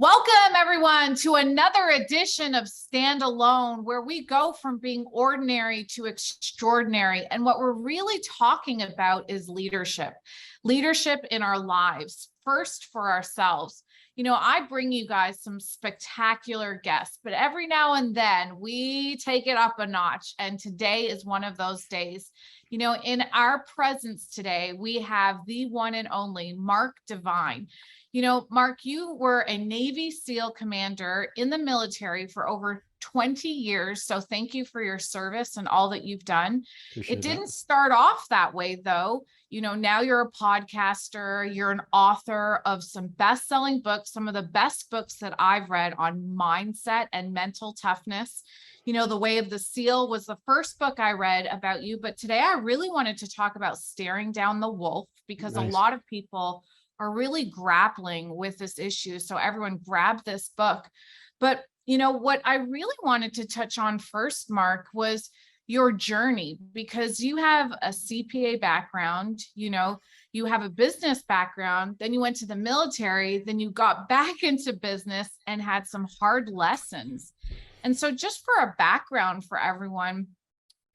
Welcome, everyone, to another edition of Stand Alone, where we go from being ordinary to extraordinary. And what we're really talking about is leadership, leadership in our lives, first for ourselves. You know, I bring you guys some spectacular guests, but every now and then we take it up a notch. And today is one of those days. You know, in our presence today, we have the one and only Mark Devine. You know, Mark, you were a Navy SEAL commander in the military for over 20 years. So thank you for your service and all that you've done. Appreciate It didn't that. start off that way, though. You know, now you're a podcaster, you're an author of some best-selling books, some of the best books that I've read on mindset and mental toughness. You know, The Way of the SEAL was the first book I read about you, but today I really wanted to talk about staring down the wolf because a Nice. lot of people are really grappling with this issue. So everyone grab this book. But, you know, what I really wanted to touch on first, Mark, was your journey, because you have a CPA background, you know, you have a business background, then you went to the military, then you got back into business and had some hard lessons. And so just for a background for everyone,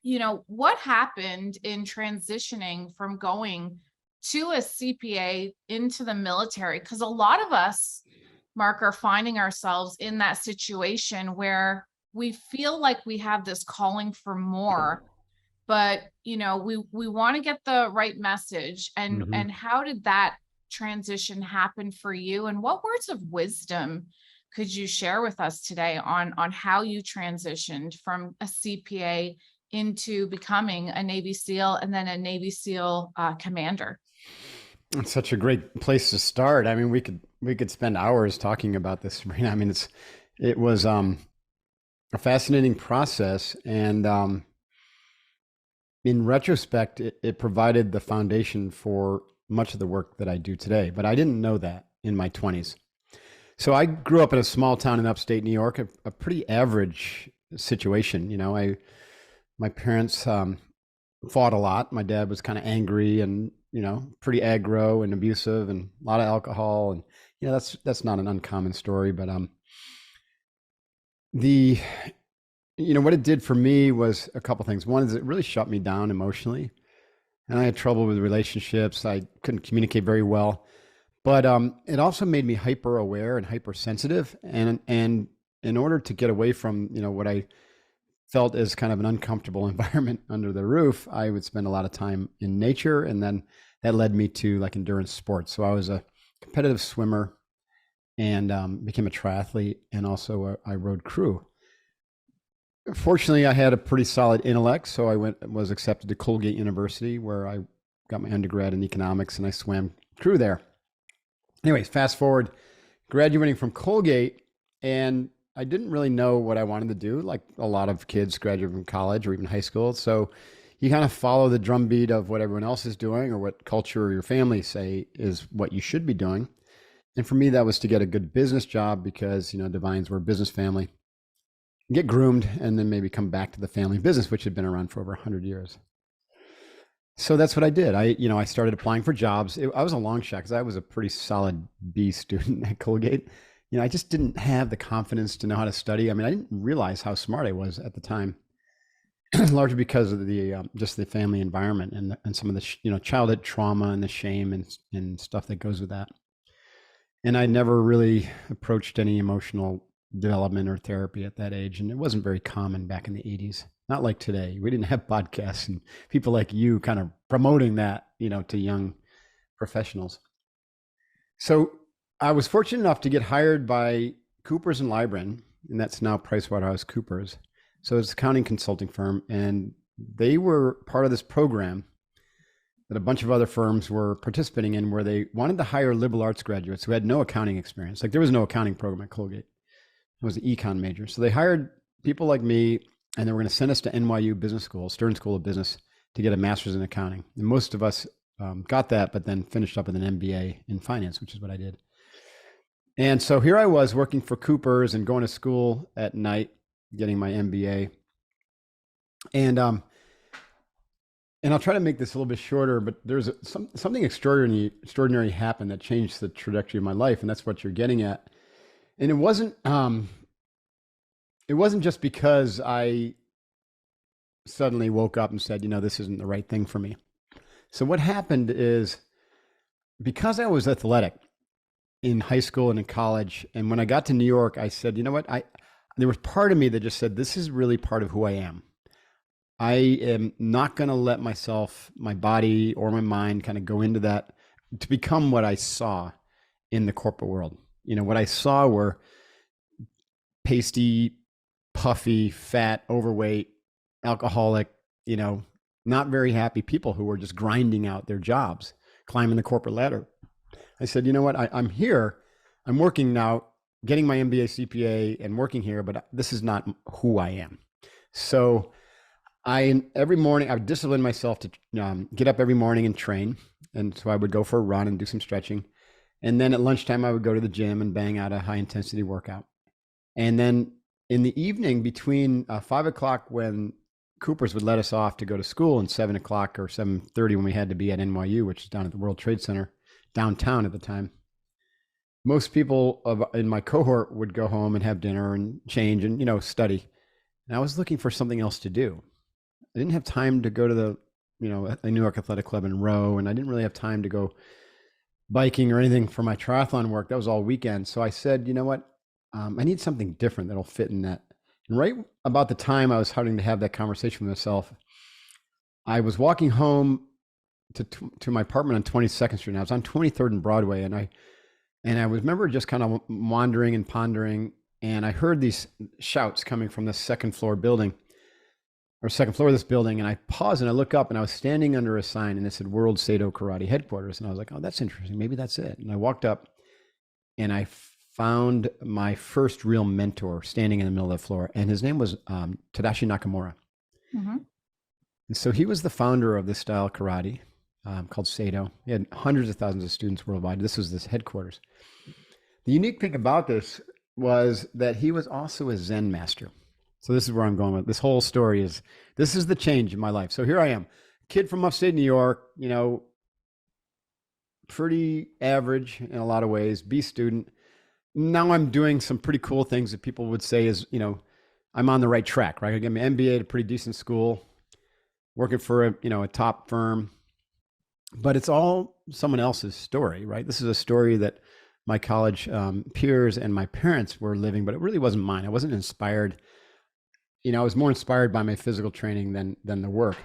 you know, what happened in transitioning from going to a CPA into the military? Because a lot of us, Mark, are finding ourselves in that situation where we feel like we have this calling for more, but you know, we want to get the right message. hmm And how did that transition happen for you? And what words of wisdom could you share with us today on how you transitioned from a CPA into becoming a Navy SEAL and then a Navy SEAL commander? It's such a great place to start. I mean, we could spend hours talking about this, Sabrina. I mean, it was a fascinating process, and in retrospect, it provided the foundation for much of the work that I do today. But I didn't know that in my 20s. So I grew up in a small town in upstate New York, a pretty average situation. You know, my parents fought a lot. My dad was kind of angry and, you know, pretty aggro and abusive and a lot of alcohol. And, you know, that's not an uncommon story, but the you know what it did for me was a couple things. One is it really shut me down emotionally, and I had trouble with relationships. I couldn't communicate very well, but it also made me hyper aware and hypersensitive. And in order to get away from, you know, what I felt as kind of an uncomfortable environment under the roof, I would spend a lot of time in nature, and then that led me to like endurance sports. So I was a competitive swimmer and became a triathlete, and also I rode crew. Fortunately, I had a pretty solid intellect, so I was accepted to Colgate University, where I got my undergrad in economics, and I swam crew there. Anyways, fast forward, graduating from Colgate, and I didn't really know what I wanted to do, like a lot of kids graduating from college or even high school. So you kind of follow the drumbeat of what everyone else is doing or what culture or your family say is what you should be doing. And for me, that was to get a good business job because, you know, Divines were a business family, get groomed, and then maybe come back to the family business, which had been around for over 100 years. So that's what I did. I started applying for jobs. I was a long shot because I was a pretty solid B student at Colgate. You know, I just didn't have the confidence to know how to study. I mean, I didn't realize how smart I was at the time, largely because of the just the family environment and some of the you know, childhood trauma and the shame and stuff that goes with that. And I never really approached any emotional development or therapy at that age, and it wasn't very common back in the 80s. Not like today. We didn't have podcasts and people like you kind of promoting that, you know, to young professionals. So I was fortunate enough to get hired by Coopers and Lybrand, and that's now PricewaterhouseCoopers. So it's an accounting consulting firm, and they were part of this program that a bunch of other firms were participating in, where they wanted to hire liberal arts graduates who had no accounting experience. Like, there was no accounting program at Colgate. I was an econ major. So they hired people like me, and they were going to send us to NYU Business School, Stern School of Business, to get a master's in accounting. And most of us got that, but then finished up with an MBA in finance, which is what I did. And so here I was working for Coopers and going to school at night, getting my MBA. And I'll try to make this a little bit shorter, but there's something extraordinary happened that changed the trajectory of my life, and that's what you're getting at. And it wasn't just because I suddenly woke up and said, this isn't the right thing for me. So what happened is, because I was athletic in high school and in college, and when I got to New York, I said, there was part of me that just said, this is really part of who I am. I am not going to let myself, my body or my mind kind of go into that to become what I saw in the corporate world. What I saw were pasty, puffy, fat, overweight, alcoholic, not very happy people who were just grinding out their jobs, climbing the corporate ladder. I said, I'm here, I'm working now, getting my MBA CPA and working here, but this is not who I am. So every morning I would discipline myself to get up every morning and train. And so I would go for a run and do some stretching. And then at lunchtime, I would go to the gym and bang out a high intensity workout. And then in the evening between 5 o'clock when Coopers would let us off to go to school, and 7 o'clock or 7:30 when we had to be at NYU, which is down at the World Trade Center, downtown at the time, most people in my cohort would go home and have dinner and change and, study. And I was looking for something else to do. I didn't have time to go to the New York Athletic Club and row, and I didn't really have time to go biking or anything for my triathlon work. That was all weekend. So I said, I need something different that'll fit in that. And right about the time I was starting to have that conversation with myself, I was walking home to my apartment on 22nd Street. And I was on 23rd and Broadway, and I remember just kind of wandering and pondering, and I heard these shouts coming from the second floor of this building. And I paused and I look up, and I was standing under a sign, and it said World Sado Karate Headquarters. And I was like, oh, that's interesting. Maybe that's it. And I walked up and I found my first real mentor standing in the middle of the floor. And his name was Tadashi Nakamura. Mm-hmm. And so he was the founder of this style of karate called Sado. He had hundreds of thousands of students worldwide. This was this headquarters. The unique thing about this was that he was also a Zen master. So this is where I'm going with this whole story. This is the change in my life. So here I am, kid from upstate New York, pretty average in a lot of ways, B student. Now I'm doing some pretty cool things that people would say is, I'm on the right track, right? I got my MBA at a pretty decent school, working for a top firm, but it's all someone else's story, right? This is a story that my college peers and my parents were living, but it really wasn't mine. I wasn't inspired. I was more inspired by my physical training than the work.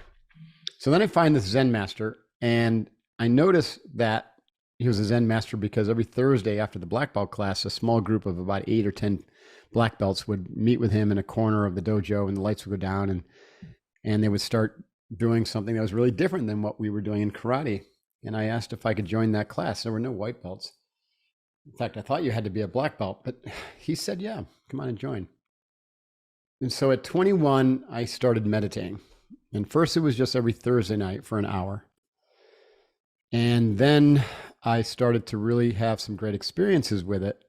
So then I find this Zen master, and I notice that he was a Zen master because every Thursday after the black belt class, a small group of about 8 or 10 black belts would meet with him in a corner of the dojo, and the lights would go down, and they would start doing something that was really different than what we were doing in karate. And I asked if I could join that class. There were no white belts. In fact, I thought you had to be a black belt, but he said, yeah, come on and join. And so at 21, I started meditating. And first it was just every Thursday night for an hour. And then I started to really have some great experiences with it.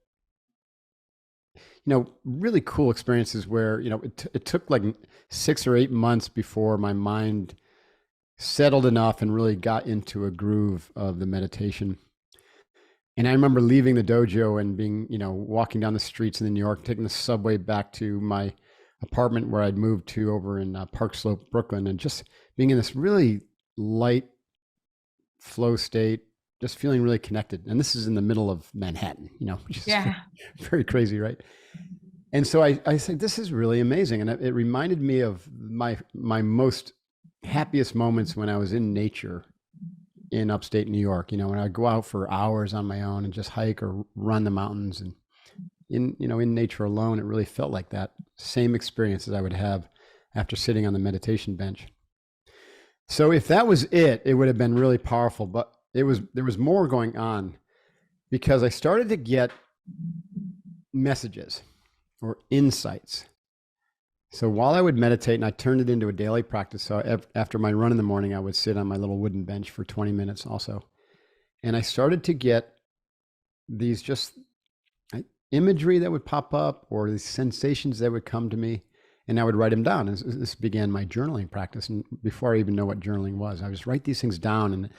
Really cool experiences where, it took like 6 or 8 months before my mind settled enough and really got into a groove of the meditation. And I remember leaving the dojo and being, walking down the streets in New York, taking the subway back to my apartment where I'd moved to over in Park Slope, Brooklyn, and just being in this really light flow state, just feeling really connected. And this is in the middle of Manhattan, which is very crazy, right? And so I said, this is really amazing. And it reminded me of my most happiest moments when I was in nature in upstate New York, when I go out for hours on my own and just hike or run the mountains, and in nature alone, it really felt like that same experience as I would have after sitting on the meditation bench. So if that was it, it would have been really powerful, but there was more going on, because I started to get messages or insights. So while I would meditate, and I turned it into a daily practice. So after my run in the morning, I would sit on my little wooden bench for 20 minutes also. And I started to get these just imagery that would pop up, or these sensations that would come to me, and I would write them down. And this began my journaling practice. And before I even know what journaling was, I just write these things down.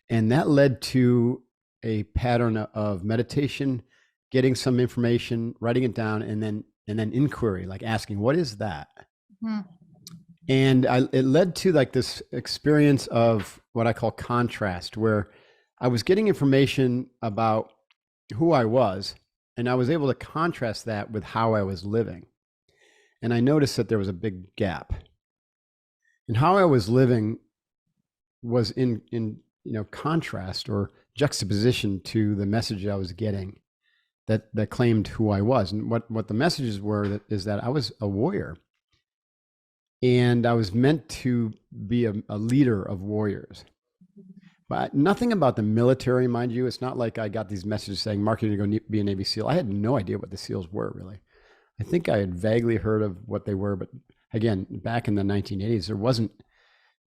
And that led to a pattern of meditation, getting some information, writing it down, and then inquiry, like asking, what is that? Mhm. And it led to like this experience of what I call contrast, where I was getting information about who I was, and I was able to contrast that with how I was living. And I noticed that there was a big gap. And how I was living was in contrast or juxtaposition to the message I was getting that claimed who I was. And what the messages were is that I was a warrior. And I was meant to be a leader of warriors. But nothing about the military, mind you. It's not like I got these messages saying, Mark, you're going to go be a Navy SEAL. I had no idea what the SEALs were, really. I think I had vaguely heard of what they were. But again, back in the 1980s, there wasn't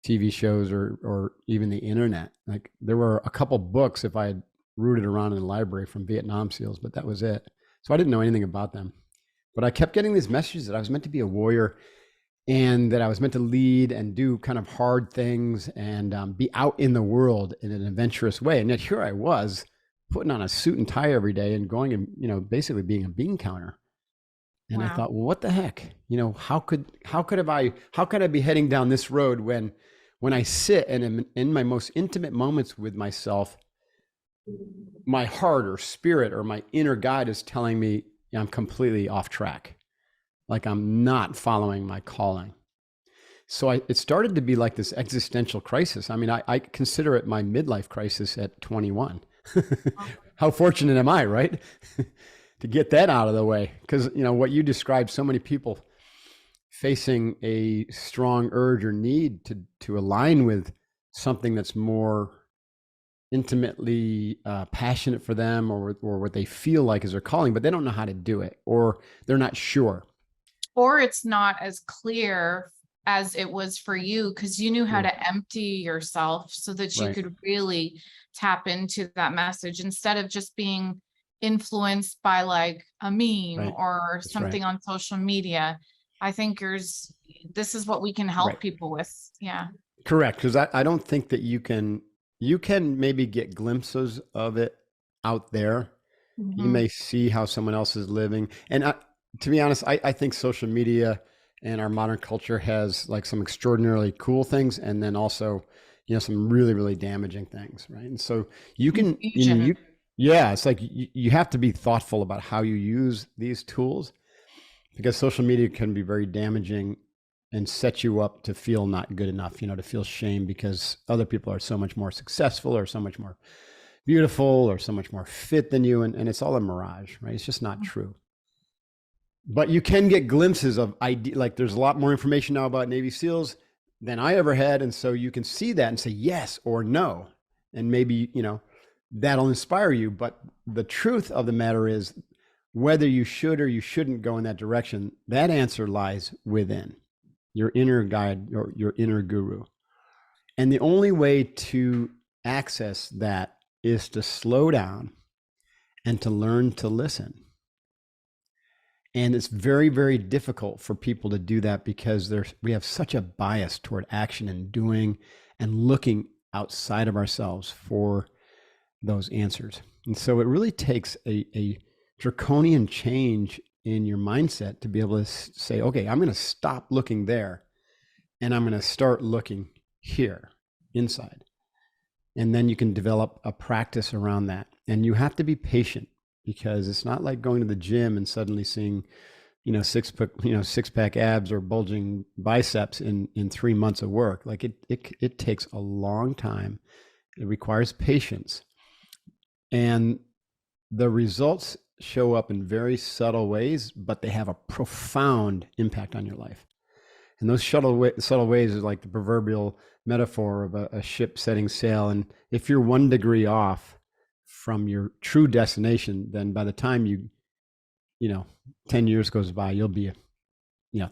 TV shows or even the internet. Like there were a couple books if I had rooted around in the library from Vietnam SEALs, but that was it. So I didn't know anything about them. But I kept getting these messages that I was meant to be a warrior and that I was meant to lead and do kind of hard things and be out in the world in an adventurous way. And yet here I was putting on a suit and tie every day and going and, basically being a bean counter. And I thought, well, what the heck? How could I be heading down this road when I sit and am in my most intimate moments with myself, my heart or spirit or my inner guide is telling me I'm completely off track. Like I'm not following my calling. So it started to be like this existential crisis. I mean, I consider it my midlife crisis at 21. How fortunate am I, right? To get that out of the way. Because, what you described, so many people facing a strong urge or need to align with something that's more intimately passionate for them or what they feel like is their calling, but they don't know how to do it or they're not sure. Or it's not as clear as it was for you because you knew how to empty yourself so that you could really tap into that message instead of just being influenced by like a meme or something on social media. I think this is what we can help people with. Yeah. Correct. Because I don't think that you can maybe get glimpses of it out there. Mm-hmm. You may see how someone else is living. And to be honest, I think social media and our modern culture has like some extraordinarily cool things. And then also, some really, really damaging things. Right. And so you can, it's like you have to be thoughtful about how you use these tools because social media can be very damaging and set you up to feel not good enough, to feel shame because other people are so much more successful or so much more beautiful or so much more fit than you. And it's all a mirage, right? It's just not true. But you can get glimpses of like there's a lot more information now about Navy SEALs than I ever had. And so you can see that and say yes or no. And maybe, that'll inspire you. But the truth of the matter is whether you should or you shouldn't go in that direction, that answer lies within your inner guide or your inner guru. And the only way to access that is to slow down and to learn to listen. And it's very, very difficult for people to do that because we have such a bias toward action and doing and looking outside of ourselves for those answers. And so it really takes a draconian change in your mindset to be able to say, okay, I'm going to stop looking there and I'm going to start looking here inside. And then you can develop a practice around that. And you have to be patient because it's not like going to the gym and suddenly seeing, six-pack abs or bulging biceps in 3 months of work. Like it takes a long time. It requires patience. And the results show up in very subtle ways, but they have a profound impact on your life. And those subtle ways is like the proverbial metaphor of a ship setting sail. And if you're 1 degree off from your true destination, then by the time 10 years goes by, you'll be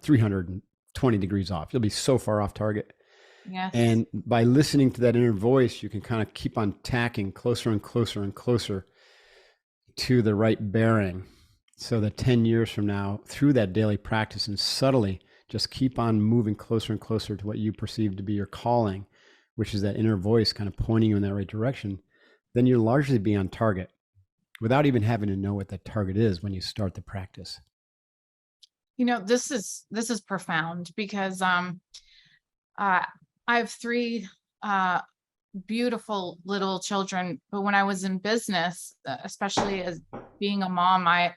320 degrees off. You'll be so far off target. Yes. And by listening to that inner voice, you can kind of keep on tacking closer and closer and closer to the right bearing. So that 10 years from now, through that daily practice and subtly just keep on moving closer and closer to what you perceive to be your calling, which is that inner voice kind of pointing you in that right direction, then you'll largely be on target. without even having to know what that target is when you start the practice? This is profound because I have three beautiful little children, but when I was in business, especially as being a mom, I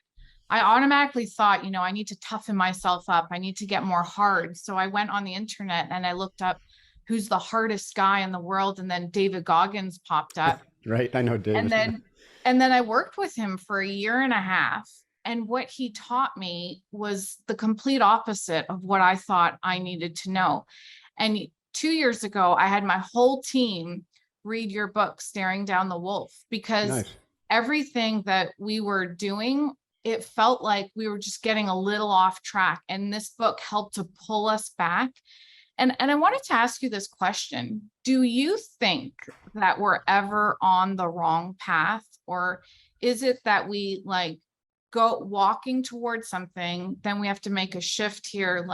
automatically thought, I need to toughen myself up. I need to get more hard. So I went on the internet and I looked up who's the hardest guy in the world, and then David Goggins popped up. Right. I know And David. then I worked with him for a year and a half. And what he taught me was the complete opposite of what I thought I needed to know. And 2 years ago, I had my whole team read your book, Staring Down the Wolf, because Nice. everything that we were doing, it felt like we were just getting a little off track. And this book helped to pull us back. And I wanted to ask you this question. Do you think that we're ever on the wrong path? Or is it that we go walking towards something, then we have to make a shift here?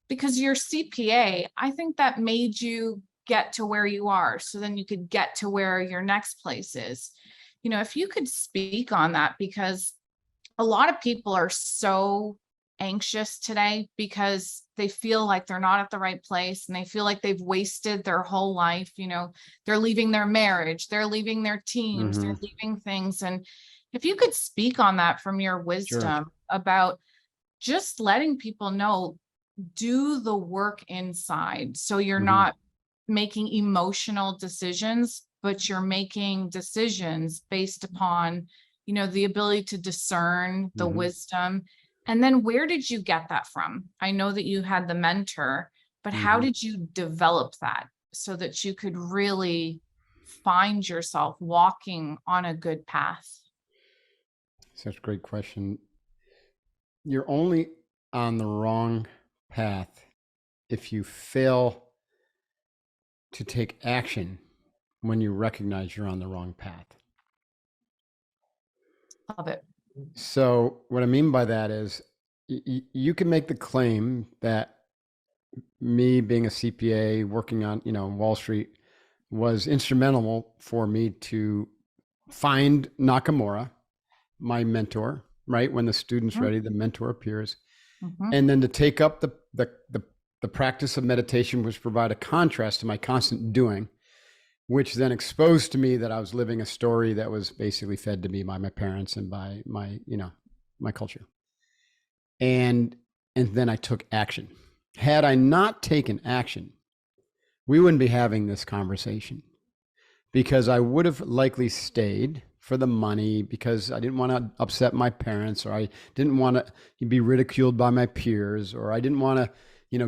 Because your CPA, I think that made you get to where you are. So then you could get to where your next place is. If you could speak on that, because a lot of people are so anxious today because they feel like they're not at the right place and they feel like they've wasted their whole life. They're leaving their marriage, they're leaving their teams, they're leaving things. And if you could speak on that from your wisdom about just letting people know, do the work inside. So you're not making emotional decisions, but you're making decisions based upon, the ability to discern, the wisdom. And then where did you get that from? I know that you had the mentor, but how did you develop that so that you could really find yourself walking on a good path? Such a great question. You're only on the wrong path if you fail to take action when you recognize you're on the wrong path. Love it. So what I mean by that is you can make the claim that me being a CPA working on, Wall Street was instrumental for me to find Nakamura, my mentor, right? When the student's ready, the mentor appears. And then to take up the practice of meditation, which provide a contrast to my constant doing, which then exposed to me that I was living a story that was basically fed to me by my parents and by my, my culture. And then I took action. Had I not taken action, we wouldn't be having this conversation, because I would have likely stayed for the money because I didn't want to upset my parents, or I didn't want to be ridiculed by my peers, or I didn't want to,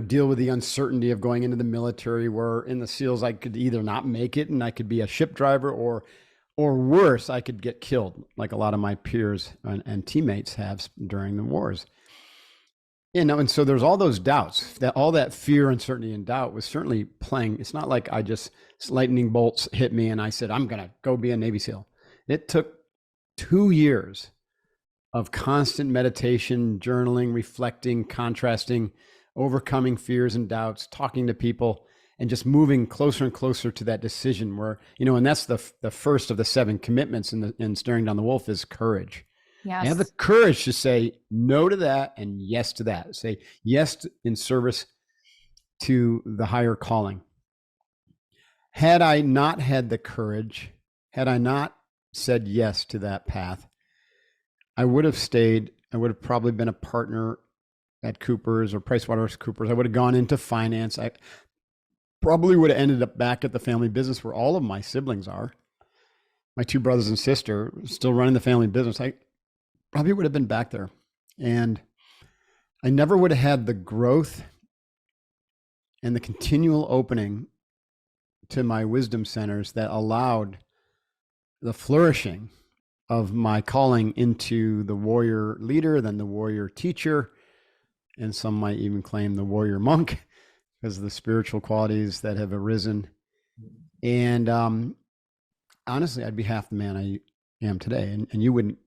deal with the uncertainty of going into the military, where in the SEALs, I could either not make it and I could be a ship driver, or worse, I could get killed like a lot of my peers and teammates have during the wars. And so there's all those doubts, all that fear, uncertainty, and doubt was certainly playing. It's not like lightning bolts hit me and I said, I'm going to go be a Navy SEAL. It took 2 years of constant meditation, journaling, reflecting, contrasting, overcoming fears and doubts, talking to people, and just moving closer and closer to that decision where, and that's the first of the 7 commitments in Staring Down the Wolf is courage. Yes. Have the courage to say no to that and yes to that. Say yes in service to the higher calling. Had I not had the courage, had I not said yes to that path, I would have stayed. I would have probably been a partner at Cooper's or PricewaterhouseCoopers. I would have gone into finance. I probably would have ended up back at the family business where all of my siblings are. My 2 brothers and sister still running the family business. I probably would have been back there. And I never would have had the growth and the continual opening to my wisdom centers that allowed the flourishing of my calling into the warrior leader, then the warrior teacher, and some might even claim the warrior monk because of the spiritual qualities that have arisen. And honestly, I'd be half the man I am today, and you wouldn't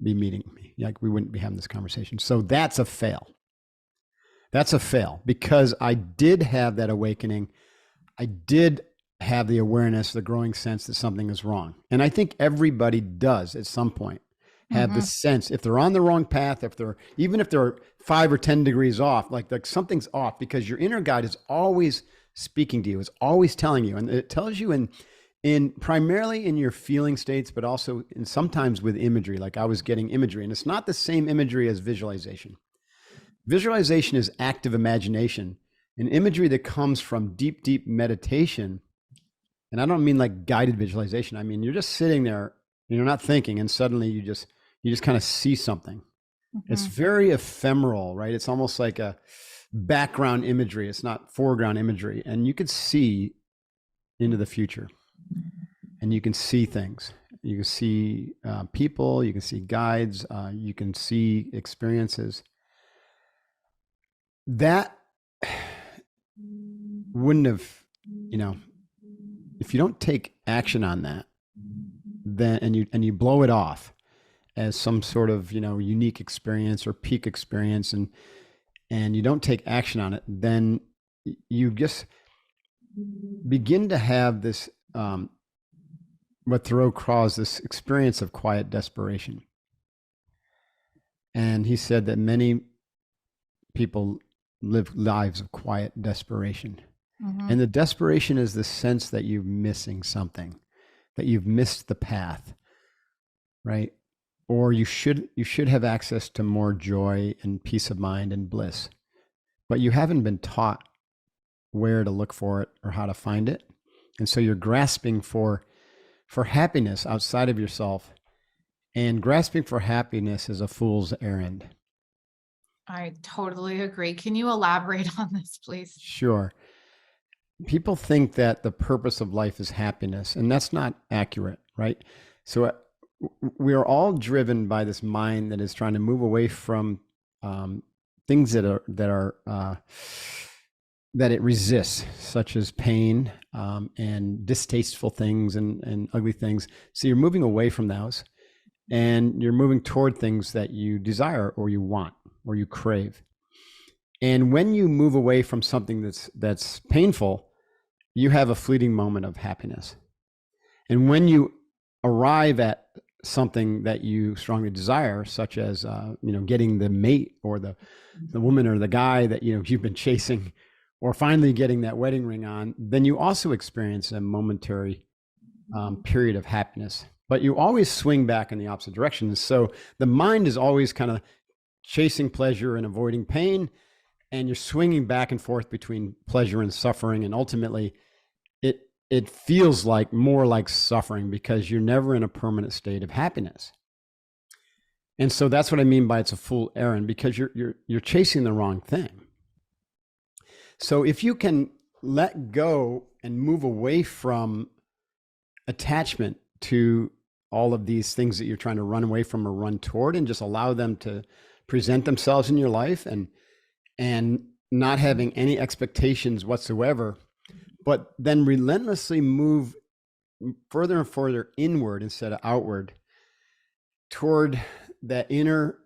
be meeting me. Like, we wouldn't be having this conversation. So that's a fail. That's a fail because I did have that awakening. I did have the awareness, the growing sense that something is wrong. And I think everybody does at some point have the sense, if they're on the wrong path, even if they're 5 or 10 degrees off, like something's off, because your inner guide is always speaking to you, is always telling you. And it tells you in primarily in your feeling states, but also in sometimes with imagery. Like I was getting imagery, and it's not the same imagery as visualization. Visualization is active imagination, and imagery that comes from deep, deep meditation. And I don't mean like guided visualization. I mean, you're just sitting there, you're not thinking, and suddenly you just kind of see something. It's very ephemeral, right? It's almost like a background imagery. It's not foreground imagery. And you could see into the future, and you can see things. You can see people, you can see guides, you can see experiences. That wouldn't have, if you don't take action on that, then and you blow it off as some sort of unique experience or peak experience, and you don't take action on it, then you just begin to have this what Thoreau calls this experience of quiet desperation. And he said that many people live lives of quiet desperation. And the desperation is the sense that you're missing something, that you've missed the path, right? Or you should have access to more joy and peace of mind and bliss, but you haven't been taught where to look for it or how to find it. And so you're grasping for happiness outside of yourself, and grasping for happiness is a fool's errand. I totally agree. Can you elaborate on this, please? Sure. People think that the purpose of life is happiness, and that's not accurate, right? So we are all driven by this mind that is trying to move away from things that it resists, such as pain and distasteful things and ugly things. So you're moving away from those, and you're moving toward things that you desire or you want or you crave. And when you move away from something that's painful, you have a fleeting moment of happiness. And when you arrive at something that you strongly desire, such as getting the mate or the woman or the guy that you've been chasing, or finally getting that wedding ring on, then you also experience a momentary period of happiness. But you always swing back in the opposite direction. So the mind is always kind of chasing pleasure and avoiding pain, and you're swinging back and forth between pleasure and suffering, and ultimately it feels like more like suffering because you're never in a permanent state of happiness. And so that's what I mean by it's a fool errand, because you're chasing the wrong thing. So if you can let go and move away from attachment to all of these things that you're trying to run away from or run toward, and just allow them to present themselves in your life, and not having any expectations whatsoever, but then relentlessly move further and further inward instead of outward toward that inner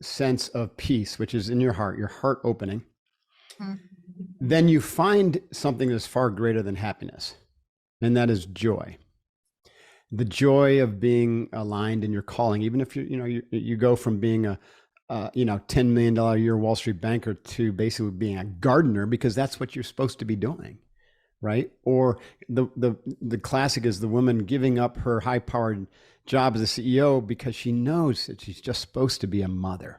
sense of peace, which is in your heart opening, then you find something that's far greater than happiness, and that is joy. The joy of being aligned in your calling, even if you go from being a $10 million a year Wall Street banker to basically being a gardener, because that's what you're supposed to be doing, right? Or the classic is the woman giving up her high-powered job as a CEO because she knows that she's just supposed to be a mother,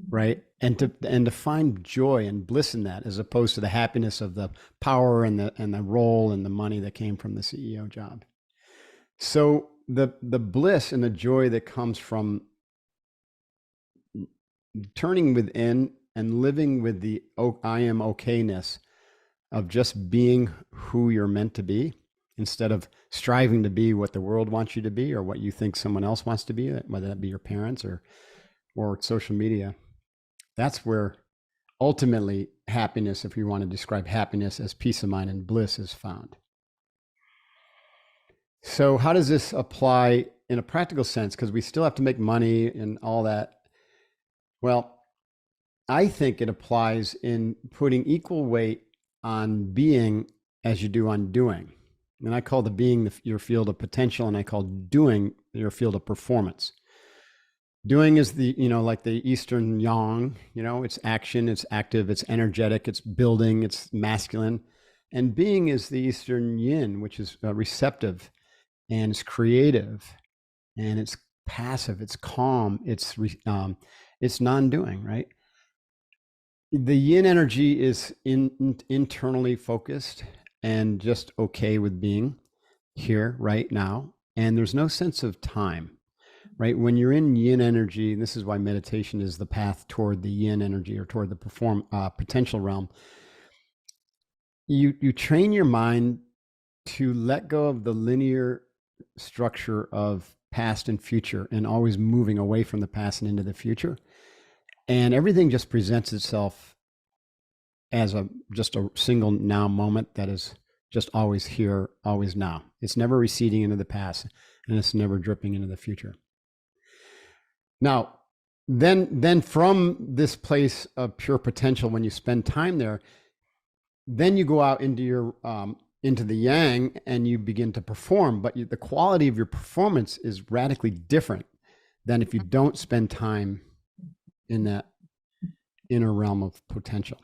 right? And to find joy and bliss in that, as opposed to the happiness of the power and the role and the money that came from the CEO job. So the bliss and the joy that comes from turning within and living with the I am okayness of just being who you're meant to be, instead of striving to be what the world wants you to be or what you think someone else wants to be, whether that be your parents or social media. That's where ultimately happiness, if you want to describe happiness as peace of mind and bliss, is found. So how does this apply in a practical sense? Because we still have to make money and all that. Well, I think it applies in putting equal weight on being as you do on doing. And I call the being your field of potential, and I call doing your field of performance. Doing is the, like the Eastern yang, it's action, it's active, it's energetic, it's building, it's masculine. And being is the Eastern yin, which is receptive and it's creative and it's passive, it's calm, it's non-doing, right? The yin energy is internally focused and just okay with being here right now. And there's no sense of time. Right? When you're in yin energy, and this is why meditation is the path toward the yin energy or toward the potential realm. You train your mind to let go of the linear structure of past and future and always moving away from the past and into the future. And everything just presents itself as just a single now moment that is just always here, always now. It's never receding into the past and it's never dripping into the future. Now, then from this place of pure potential, when you spend time there, then you go out into your into the yang and you begin to perform. But the quality of your performance is radically different than if you don't spend time in that inner realm of potential.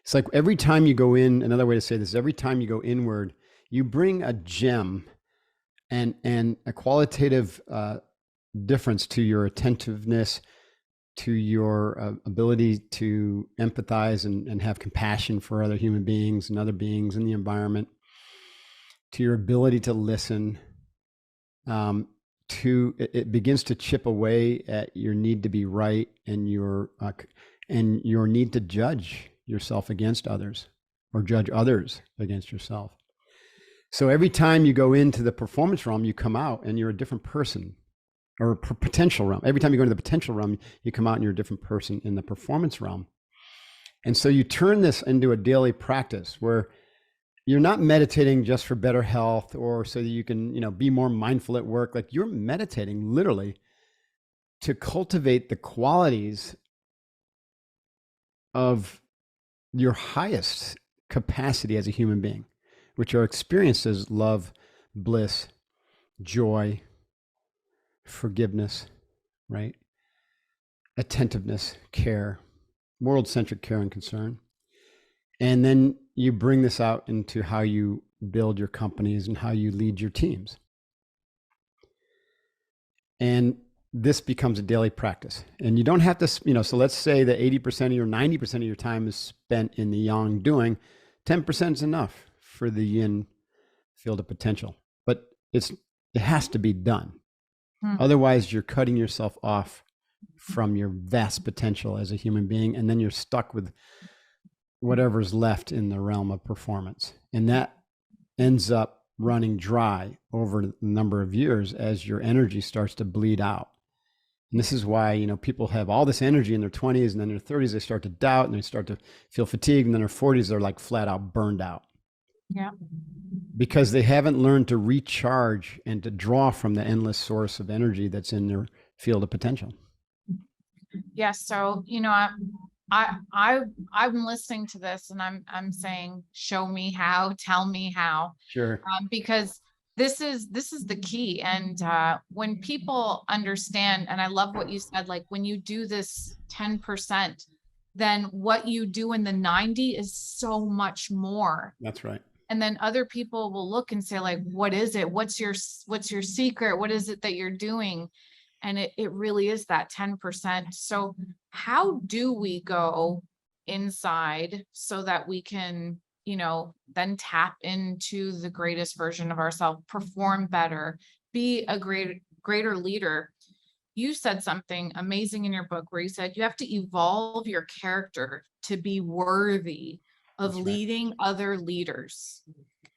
It's like every time you go in, another way to say this, every time you go inward, you bring a gem and a qualitative difference to your attentiveness, to your ability to empathize and have compassion for other human beings and other beings in the environment, to your ability to listen, it begins to chip away at your need to be right and your need to judge yourself against others or judge others against yourself. So every time you go into the performance realm, you come out and you're a different person. Or potential realm. Every time you go into the potential realm, you come out and you're a different person in the performance realm. And so you turn this into a daily practice where you're not meditating just for better health or so that you can, be more mindful at work. Like you're meditating literally to cultivate the qualities of your highest capacity as a human being, which are experienced as love, bliss, joy, forgiveness, right? Attentiveness, care, world-centric care and concern. And then you bring this out into how you build your companies and how you lead your teams. And this becomes a daily practice. And you don't have to, so let's say that 80% of your, 90% of your time is spent in the yang doing, 10% is enough for the yin field of potential. But it has to be done. Otherwise, you're cutting yourself off from your vast potential as a human being, and then you're stuck with whatever's left in the realm of performance. And that ends up running dry over a number of years as your energy starts to bleed out. And this is why, people have all this energy in their 20s, and then in their 30s, they start to doubt and they start to feel fatigued. And then in their 40s, they're like flat out burned out. Yeah. Because they haven't learned to recharge and to draw from the endless source of energy that's in their field of potential. Yeah. So, I'm listening to this and I'm saying, show me how, tell me how. Sure. Because this is the key. And when people understand, and I love what you said, like when you do this 10%, then what you do in the 90 is so much more. That's right. And then other people will look and say, like, what is it? What's your secret? What is it that you're doing? And it really is that 10%. So how do we go inside so that we can, then tap into the greatest version of ourselves, perform better, be a greater leader? You said something amazing in your book where you said you have to evolve your character to be worthy of leading other leaders.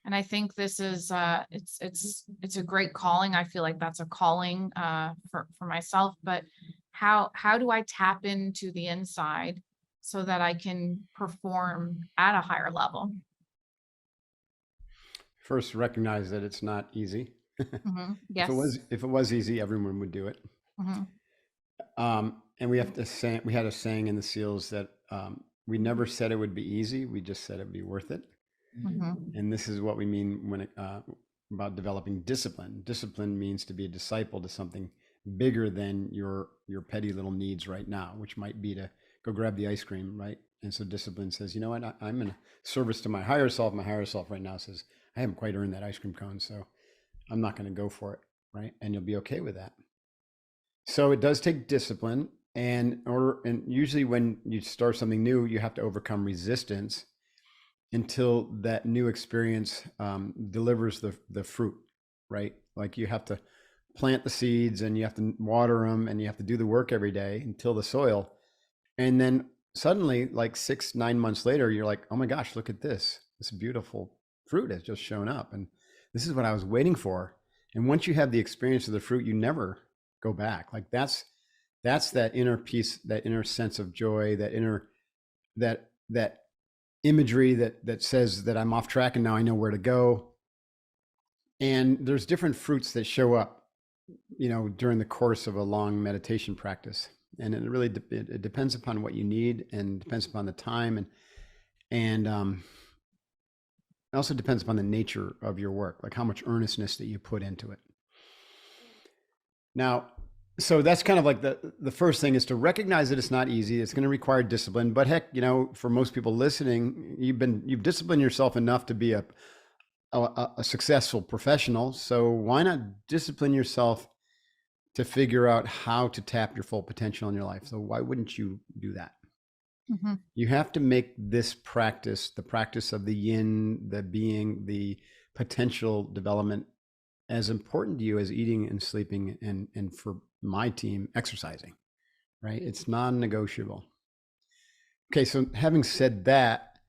And I think this is it's a great calling. I feel like that's a calling for myself. But how do I tap into the inside so that I can perform at a higher level? First, recognize that it's not easy. Yes. If it was easy, everyone would do it. And we had a saying in the SEALs that we never said it would be easy. We just said it'd be worth it. Mhm. And this is what we mean when about developing discipline. Discipline means to be a disciple to something bigger than your petty little needs right now, which might be to go grab the ice cream, right? And so discipline says, you know what, I'm in service to my higher self. My higher self right now says, I haven't quite earned that ice cream cone, so I'm not going to go for it, right? And you'll be okay with that. So it does take discipline, and usually when you start something new, you have to overcome resistance until that new experience delivers the fruit, right? Like you have to plant the seeds and you have to water them and you have to do the work every day until the soil. And then suddenly, like 6-9 months later, you're like, oh my gosh, look at this. This beautiful fruit has just shown up. And this is what I was waiting for. And once you have the experience of the fruit, you never go back. Like that's that inner peace, that inner sense of joy, that imagery that says that I'm off track and now I know where to go. And there's different fruits that show up, during the course of a long meditation practice. And it really it depends upon what you need, and depends upon the time, and it also depends upon the nature of your work, like how much earnestness that you put into it. Now, so that's kind of like the first thing, is to recognize that it's not easy. It's going to require discipline, but heck, for most people listening, you've disciplined yourself enough to be a successful professional. So why not discipline yourself to figure out how to tap your full potential in your life? So why wouldn't you do that? Mm-hmm. You have to make this practice, the practice of the yin, the being, the potential development, as important to you as eating and sleeping, and for my team, exercising, right? It's non-negotiable. Okay, so having said that,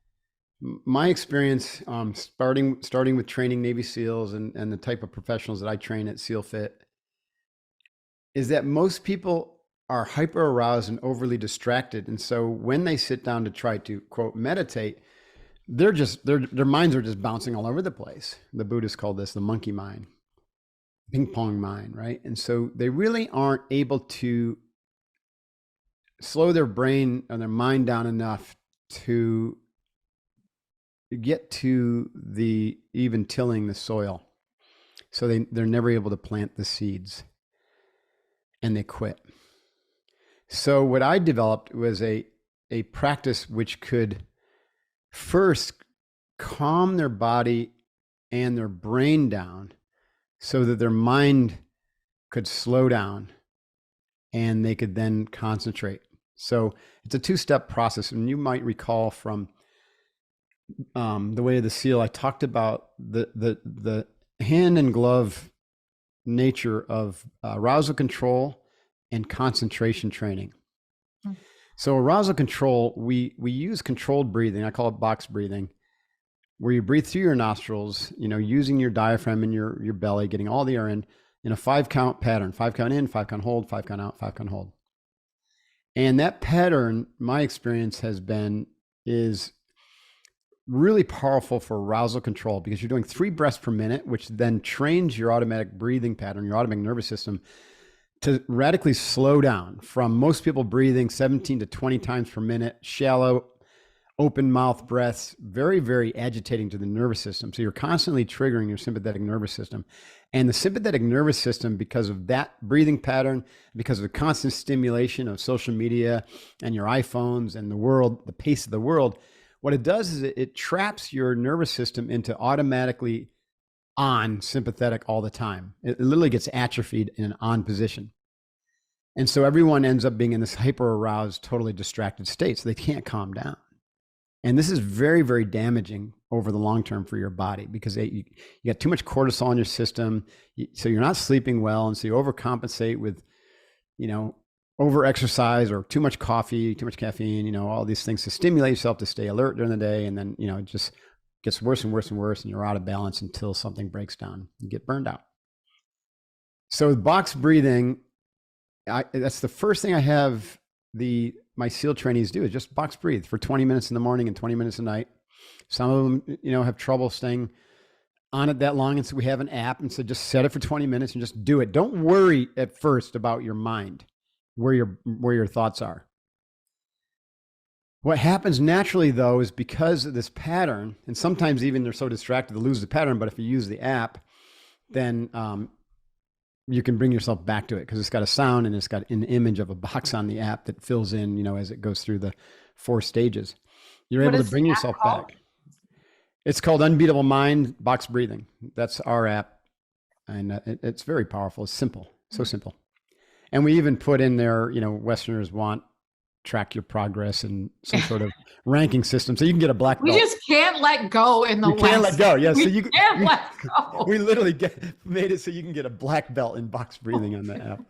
my experience starting with training Navy SEALs and the type of professionals that I train at SEALFIT is that most people are hyper aroused and overly distracted. And so when they sit down to try to, quote, meditate, their minds are just bouncing all over the place. The Buddhists call this the monkey mind, ping pong mind, right? And so they really aren't able to slow their brain or their mind down enough to get to the even tilling the soil. So they're never able to plant the seeds, and they quit. So what I developed was a practice which could first calm their body and their brain down so that their mind could slow down and they could then concentrate. So it's a two-step process. And you might recall from The Way of the SEAL, I talked about the hand and glove nature of arousal control and concentration training. So arousal control, we use controlled breathing. I call it box breathing, where you breathe through your nostrils, using your diaphragm and your belly, getting all the air in a 5-count pattern: 5 count in, 5 count hold, 5 count out, 5 count hold. And that pattern, my experience has been, is really powerful for arousal control, because you're doing 3 breaths per minute, which then trains your automatic breathing pattern, your automatic nervous system, to radically slow down from most people breathing 17 to 20 times per minute, shallow, open mouth breaths, very, very agitating to the nervous system. So you're constantly triggering your sympathetic nervous system. And the sympathetic nervous system, because of that breathing pattern, because of the constant stimulation of social media and your iPhones and the world, the pace of the world, what it does is it traps your nervous system into automatically on sympathetic all the time. It literally gets atrophied in an on position. And so everyone ends up being in this hyper aroused, totally distracted state. So they can't calm down. And this is very, very damaging over the long term for your body, because you got too much cortisol in your system. So you're not sleeping well. And so you overcompensate with, over exercise or too much coffee, too much caffeine, all these things to stimulate yourself to stay alert during the day. And then, it just gets worse and worse and worse, and you're out of balance until something breaks down. You get burned out. So with box breathing, that's the first thing I have my SEAL trainees do, is just box breathe for 20 minutes in the morning and 20 minutes at night. Some of them, have trouble staying on it that long. And so we have an app, and so just set it for 20 minutes and just do it. Don't worry at first about your mind, where your thoughts are. What happens naturally, though, is because of this pattern, and sometimes even they're so distracted to lose the pattern, but if you use the app, then you can bring yourself back to it because it's got a sound and it's got an image of a box on the app that fills in, as it goes through the 4 stages. You're What able to is bring the yourself app called? back. It's called Unbeatable Mind Box Breathing. That's our app. And it's very powerful. It's simple, so simple. And we even put in there, Westerners want track your progress and some sort of ranking system. So you can get a black belt. We just can't let go in the You can't let West. go. Yeah. So We can't let go. we literally made it so you can get a black belt in box breathing on the app.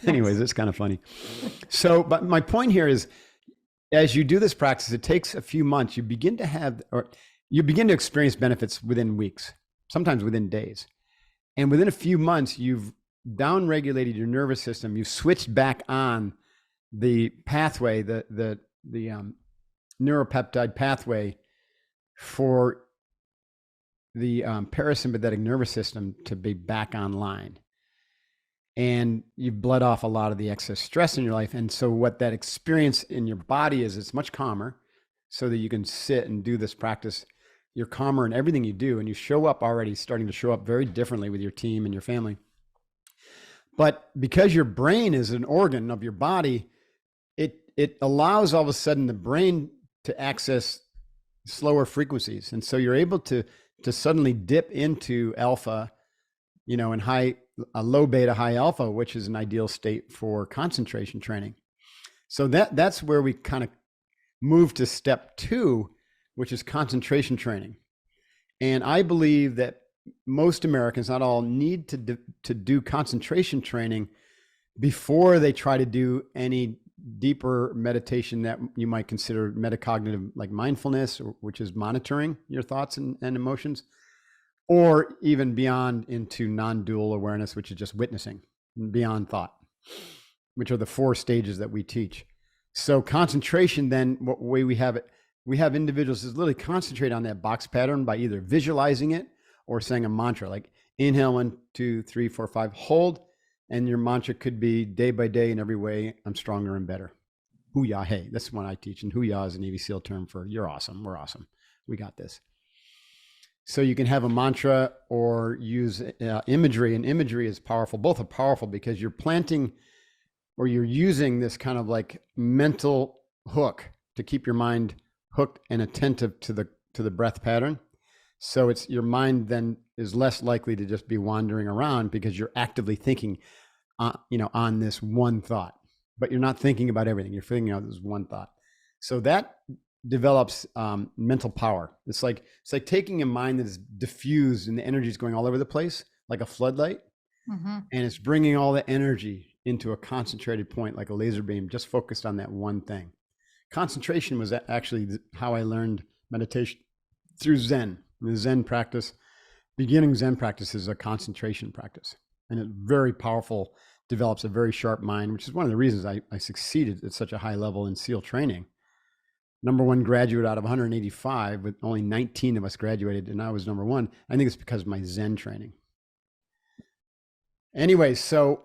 Anyways, it's kind of funny. So, but my point here is, as you do this practice, it takes a few months. You begin to experience benefits within weeks, sometimes within days. And within a few months, you've downregulated your nervous system. You've switched back on the pathway, the neuropeptide pathway for the parasympathetic nervous system to be back online. And you've bled off a lot of the excess stress in your life. And so what that experience in your body is, it's much calmer so that you can sit and do this practice. You're calmer in everything you do, and you show up already starting to show up very differently with your team and your family. But because your brain is an organ of your body, it allows all of a sudden the brain to access slower frequencies. And so you're able to suddenly dip into alpha, and low beta, high alpha, which is an ideal state for concentration training. So that's where we kind of move to step 2, which is concentration training. And I believe that most Americans, not all, need to do concentration training before they try to do any deeper meditation that you might consider metacognitive, like mindfulness, which is monitoring your thoughts and emotions, or even beyond into non-dual awareness, which is just witnessing, beyond thought, which are the 4 stages that we teach. So concentration, then, what way we have it, we have individuals that literally concentrate on that box pattern by either visualizing it or saying a mantra, like inhale 1, 2, 3, 4, 5, hold. And your mantra could be day by day in every way, I'm stronger and better. Hoo-yah, hey, that's one I teach. And hoo-yah is a Navy SEAL term for you're awesome, we're awesome, we got this. So you can have a mantra or use imagery, and imagery is powerful. Both are powerful because you're planting or you're using this kind of like mental hook to keep your mind hooked and attentive to the breath pattern. So it's your mind then is less likely to just be wandering around because you're actively thinking, on this one thought, but you're not thinking about everything. You're thinking out this one thought. So that develops mental power. It's like taking a mind that is diffused and the energy is going all over the place, like a floodlight, and it's bringing all the energy into a concentrated point, like a laser beam, just focused on that one thing. Concentration was actually how I learned meditation, through Zen. The Zen practice, beginning Zen practice, is a concentration practice, and it's very powerful, develops a very sharp mind, which is one of the reasons I succeeded at such a high level in SEAL training. Number 1 graduate out of 185, with only 19 of us graduated, and I was number 1. I think it's because of my Zen training. Anyway, so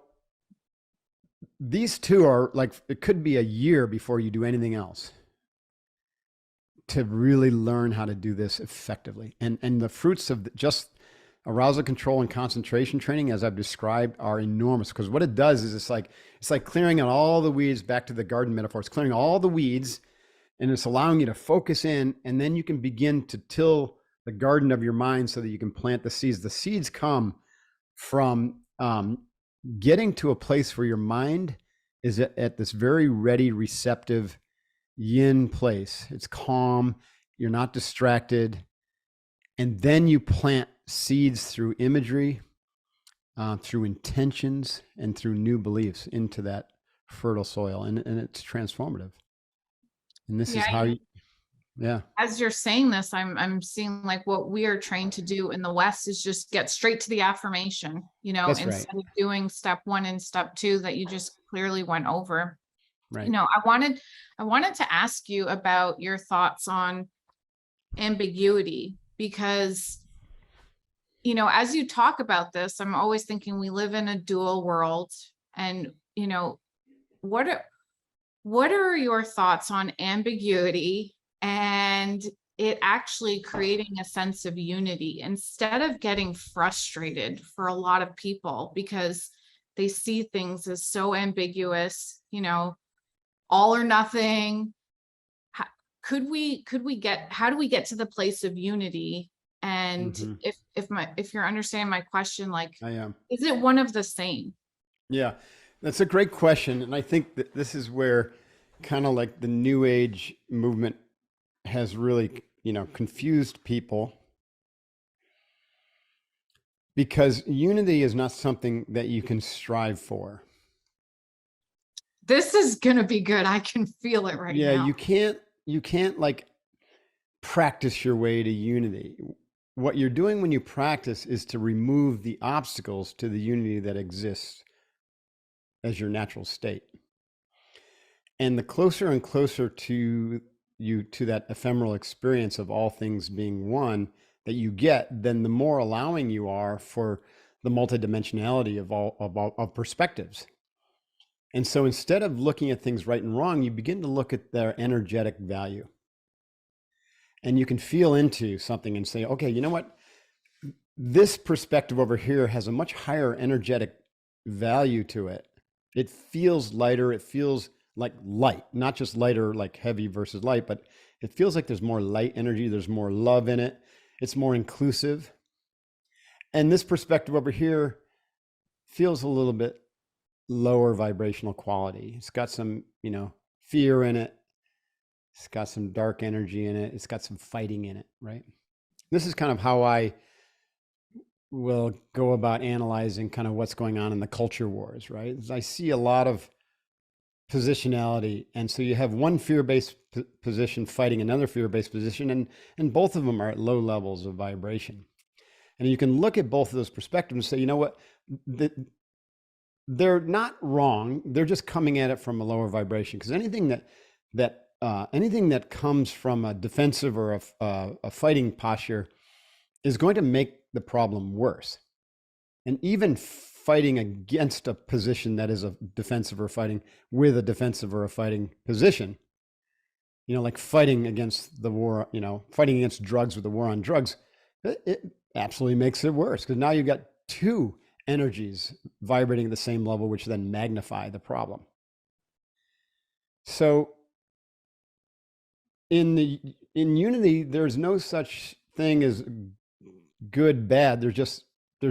these 2 are like, it could be a year before you do anything else to really learn how to do this effectively. And the fruits of just arousal control and concentration training, as I've described, are enormous, because what it does is it's like clearing out all the weeds. Back to the garden metaphor, it's clearing all the weeds, and it's allowing you to focus in, and then you can begin to till the garden of your mind so that you can plant the seeds. The seeds come from getting to a place where your mind is at this very ready, receptive yin place. It's calm, you're not distracted, and then you plant seeds through imagery, through intentions, and through new beliefs into that fertile soil, and it's transformative. And this is how you, yeah. As you're saying this, I'm seeing like what we are trained to do in the West is just get straight to the affirmation, That's instead right. of doing step 1 and step 2 that you just clearly went over. Right. I wanted to ask you about your thoughts on ambiguity, because as you talk about this, I'm always thinking we live in a dual world, and what what are your thoughts on ambiguity and it actually creating a sense of unity instead of getting frustrated for a lot of people because they see things as so ambiguous, all or nothing. How, how do we get to the place of unity? And Hmm. if you're understanding my question, like, I am. is it one of the same? Yeah, that's a great question. And I think that this is where kind of like the new age movement has really, confused people, because unity is not something that you can strive for. This is going to be good. I can feel it right Yeah, now. you can't like practice your way to unity. What you're doing when you practice is to remove the obstacles to the unity that exists as your natural state. And the closer and closer to that ephemeral experience of all things being one that you get, then the more allowing you are for the multidimensionality of perspectives. And so instead of looking at things right and wrong, you begin to look at their energetic value. And you can feel into something and say, okay, you know what? This perspective over here has a much higher energetic value to it. It feels lighter. It feels like light, not just lighter, like heavy versus light, but it feels like there's more light energy. There's more love in it. It's more inclusive. And this perspective over here feels a little bit lower vibrational quality. It's got some, fear in it. It's got some dark energy in it. It's got some fighting in it, right? This is kind of how I will go about analyzing kind of what's going on in the culture wars, right? I see a lot of positionality. And so you have one fear-based position fighting another fear-based position, and both of them are at low levels of vibration. And you can look at both of those perspectives and say, you know what? They're not wrong. They're just coming at it from a lower vibration, because anything that comes from a defensive or a fighting posture is going to make the problem worse. And even fighting against a position that is a defensive or fighting with a defensive or a fighting position, like fighting against the war, fighting against drugs with the war on drugs, it absolutely makes it worse, because now you've got two energies vibrating at the same level, which then magnify the problem. So in unity, there's no such thing as good, bad. There's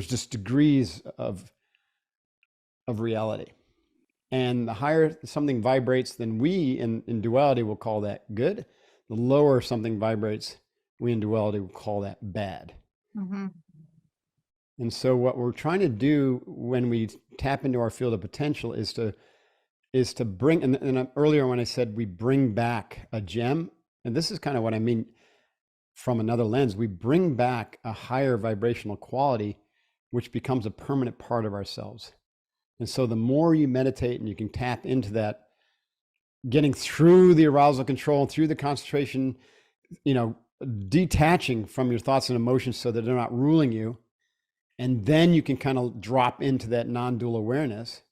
just degrees of reality. And the higher something vibrates, then we in duality will call that good. The lower something vibrates, we in duality will call that bad. Mm-hmm. And so what we're trying to do when we tap into our field of potential is to bring, and earlier when I said we bring back a gem, and this is kind of what I mean from another lens, we bring back a higher vibrational quality, which becomes a permanent part of ourselves. And so the more you meditate and you can tap into that, getting through the arousal control, through the concentration, detaching from your thoughts and emotions so that they're not ruling you. And then you can kind of drop into that non-dual awareness.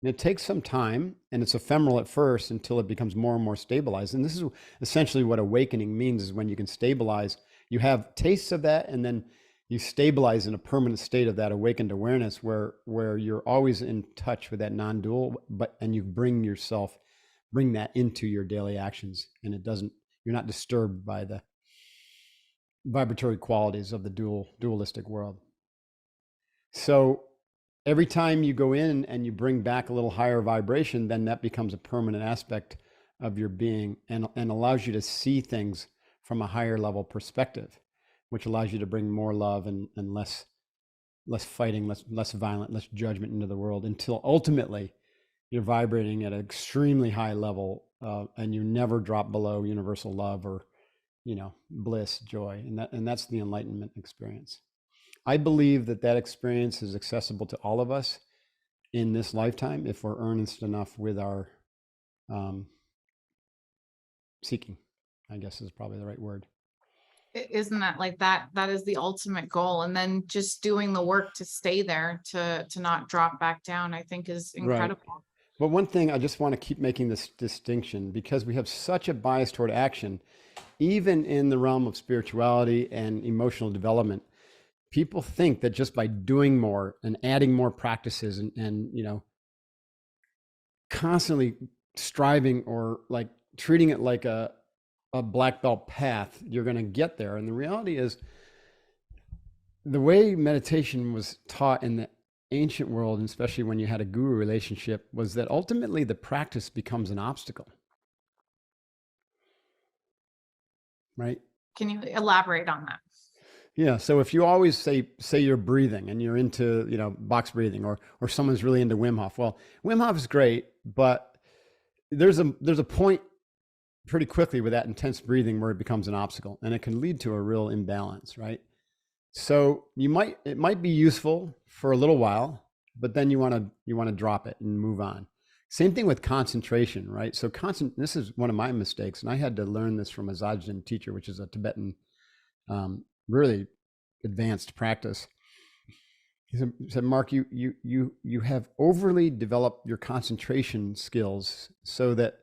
And it takes some time, and it's ephemeral at first until it becomes more and more stabilized. And this is essentially what awakening means, is when you can stabilize. You have tastes of that, and then you stabilize in a permanent state of that awakened awareness where you're always in touch with that non-dual, and you bring that into your daily actions, and you're not disturbed by the vibratory qualities of the dualistic world. So every time you go in and you bring back a little higher vibration, then that becomes a permanent aspect of your being, and allows you to see things from a higher level perspective, which allows you to bring more love and less fighting, less violent, less judgment into the world, until ultimately you're vibrating at an extremely high level, and you never drop below universal love or bliss, joy, and that's the enlightenment experience. I believe that experience is accessible to all of us in this lifetime if we're earnest enough with our seeking, I guess is probably the right word. Isn't that like that is the ultimate goal, and then just doing the work to stay there, to not drop back down, I think is incredible. But one thing I just want to keep making this distinction, because we have such a bias toward action, even in the realm of spirituality and emotional development. People think that just by doing more and adding more practices and constantly striving, or like treating it like a black belt path, you're going to get there. And the reality is, the way meditation was taught in the ancient world, and especially when you had a guru relationship, was that ultimately the practice becomes an obstacle. Right? Can you elaborate on that? Yeah. So if you always say you're breathing and you're into, box breathing, or someone's really into Wim Hof. Well, Wim Hof is great, but there's a point pretty quickly with that intense breathing where it becomes an obstacle, and it can lead to a real imbalance, right? So it might be useful for a little while, but then you want to drop it and move on. Same thing with concentration, right? So this is one of my mistakes, and I had to learn this from a Zajjan teacher, which is a Tibetan, really advanced practice. He said, Mark, you have overly developed your concentration skills, so that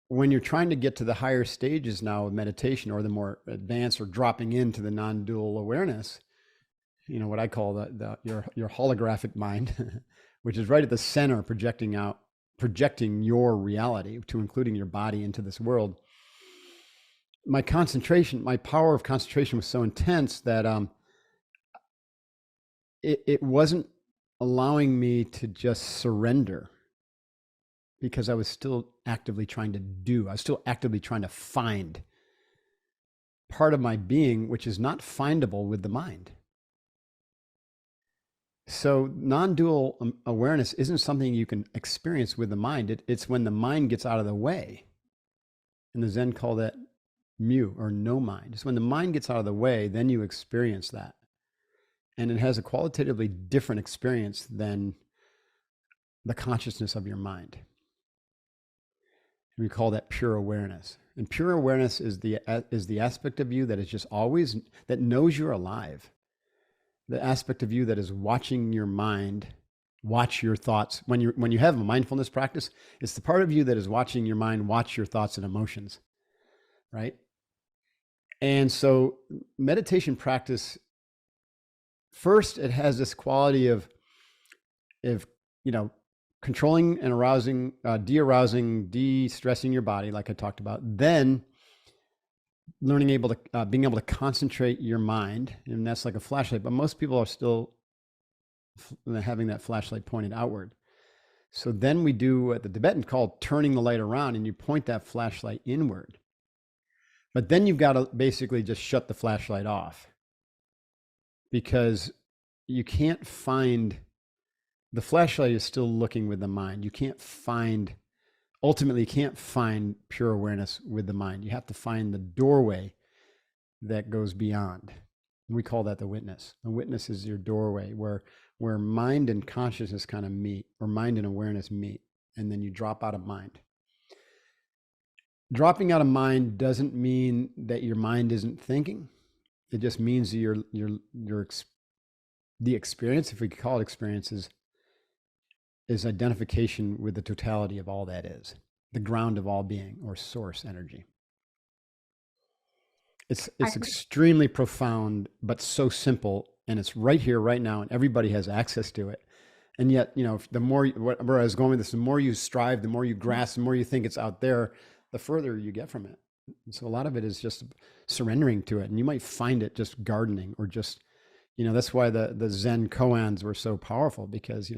when you're trying to get to the higher stages now of meditation, or the more advanced, or dropping into the non-dual awareness, what I call your holographic mind, which is right at the center, projecting your reality, to including your body into this world. My power of concentration was so intense that it wasn't allowing me to just surrender, because I was still actively trying to find part of my being, which is not findable with the mind. So non-dual awareness isn't something you can experience with the mind. It's when the mind gets out of the way. And the Zen call that mu, or no mind. It's when the mind gets out of the way, then you experience that. And it has a qualitatively different experience than the consciousness of your mind. We call that pure awareness. And pure awareness is the aspect of you that is just always, that knows you're alive. The aspect of you that is watching your mind, watch your thoughts. When you have a mindfulness practice, it's the part of you that is watching your mind, watch your thoughts and emotions, right? And so meditation practice, first, it has this quality of controlling and arousing, de-arousing, de-stressing your body, like I talked about. Then being able to concentrate your mind, and that's like a flashlight. But most people are still having that flashlight pointed outward. So then we do what the Tibetan call turning the light around, and you point that flashlight inward. But then you've got to basically just shut the flashlight off, because you can't find. The flashlight is still looking with the mind. You ultimately can't find pure awareness with the mind. You have to find the doorway that goes beyond. And we call that the witness. The witness is your doorway where mind and consciousness kind of meet, or mind and awareness meet, and then you drop out of mind. Dropping out of mind doesn't mean that your mind isn't thinking. It just means that the experience, if we could call it experiences, is identification with the totality of all that is, the ground of all being, or source energy. It's extremely profound, but so simple, and it's right here, right now, and everybody has access to it. And yet, the more, where I was going with this, the more you strive, the more you grasp, the more you think it's out there, the further you get from it. And so a lot of it is just surrendering to it. And you might find it just gardening, or just, that's why the Zen koans were so powerful, because,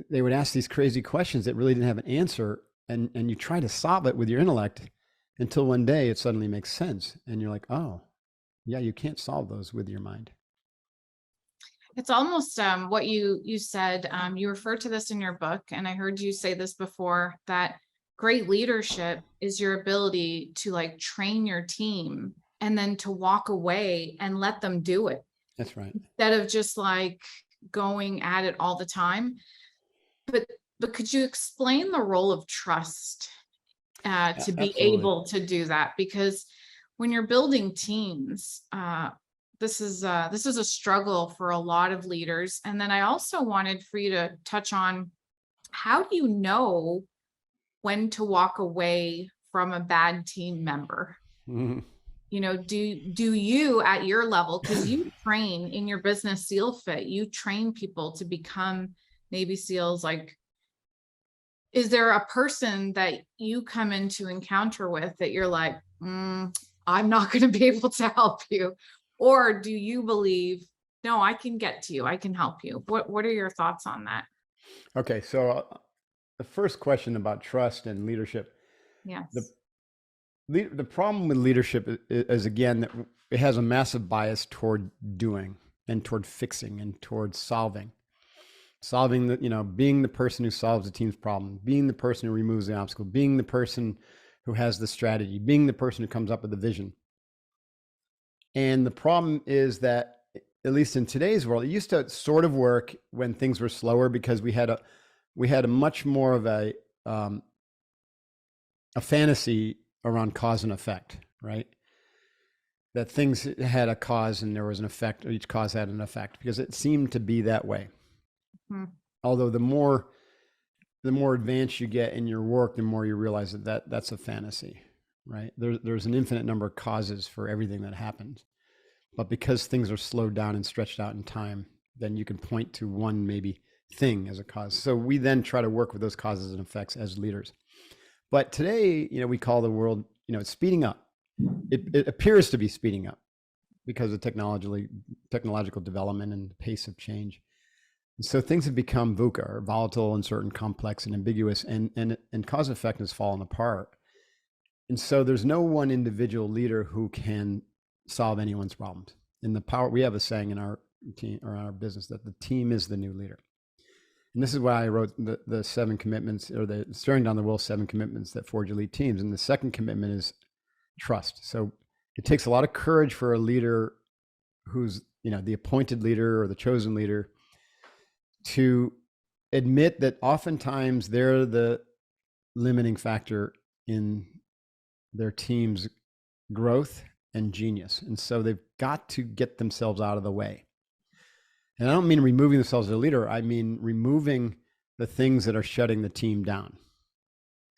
they would ask these crazy questions that really didn't have an answer, and you try to solve it with your intellect, until one day it suddenly makes sense, and you're like, oh yeah, you can't solve those with your mind. It's almost what you said. You refer to this in your book, and I heard you say this before, that great leadership is your ability to train your team, and then to walk away and let them do it. That's right. Instead of just going at it all the time. But could you explain the role of trust to be able to do that? Because when you're building teams, this is a struggle for a lot of leaders. And then I also wanted for you to touch on how do you know when to walk away from a bad team member? Mhm. You know, do you at your level, because you train in your business SEALFIT, you train people to become Navy SEALs, like, is there a person that you come into encounter with that you're like, I'm not going to be able to help you? Or do you believe, no, I can get to you, I can help you? What are your thoughts on that? Okay, so the first question about trust and leadership, the Yes. the problem with leadership is again that it has a massive bias toward doing and toward fixing and toward solving the, being the person who solves the team's problem, being the person who removes the obstacle, being the person who has the strategy, being the person who comes up with the vision. And the problem is that, at least in today's world, it used to sort of work when things were slower because we had a much more of a fantasy around cause and effect, right? That things had a cause and there was an effect, or each cause had an effect, because it seemed to be that way. Hmm. Although the more advanced you get in your work, the more you realize that that's a fantasy, right? There's an infinite number of causes for everything that happens. But because things are slowed down and stretched out in time, then you can point to one maybe thing as a cause. So we then try to work with those causes and effects as leaders. But today, we call the world, it's speeding up. It appears to be speeding up because of technological development and the pace of change. And so things have become VUCA, or volatile, uncertain, complex, and ambiguous, and cause and effect has fallen apart. And so there's no one individual leader who can solve anyone's problems. And the power, we have a saying in our team or our business that the team is the new leader. And this is why I wrote the 7 commitments, or the Staring Down the Will 7 commitments that forge elite teams. And the second commitment is trust. So it takes a lot of courage for a leader who's, the appointed leader or the chosen leader to admit that oftentimes they're the limiting factor in their team's growth and genius. And so they've got to get themselves out of the way. And I don't mean removing themselves as a leader. I mean removing the things that are shutting the team down.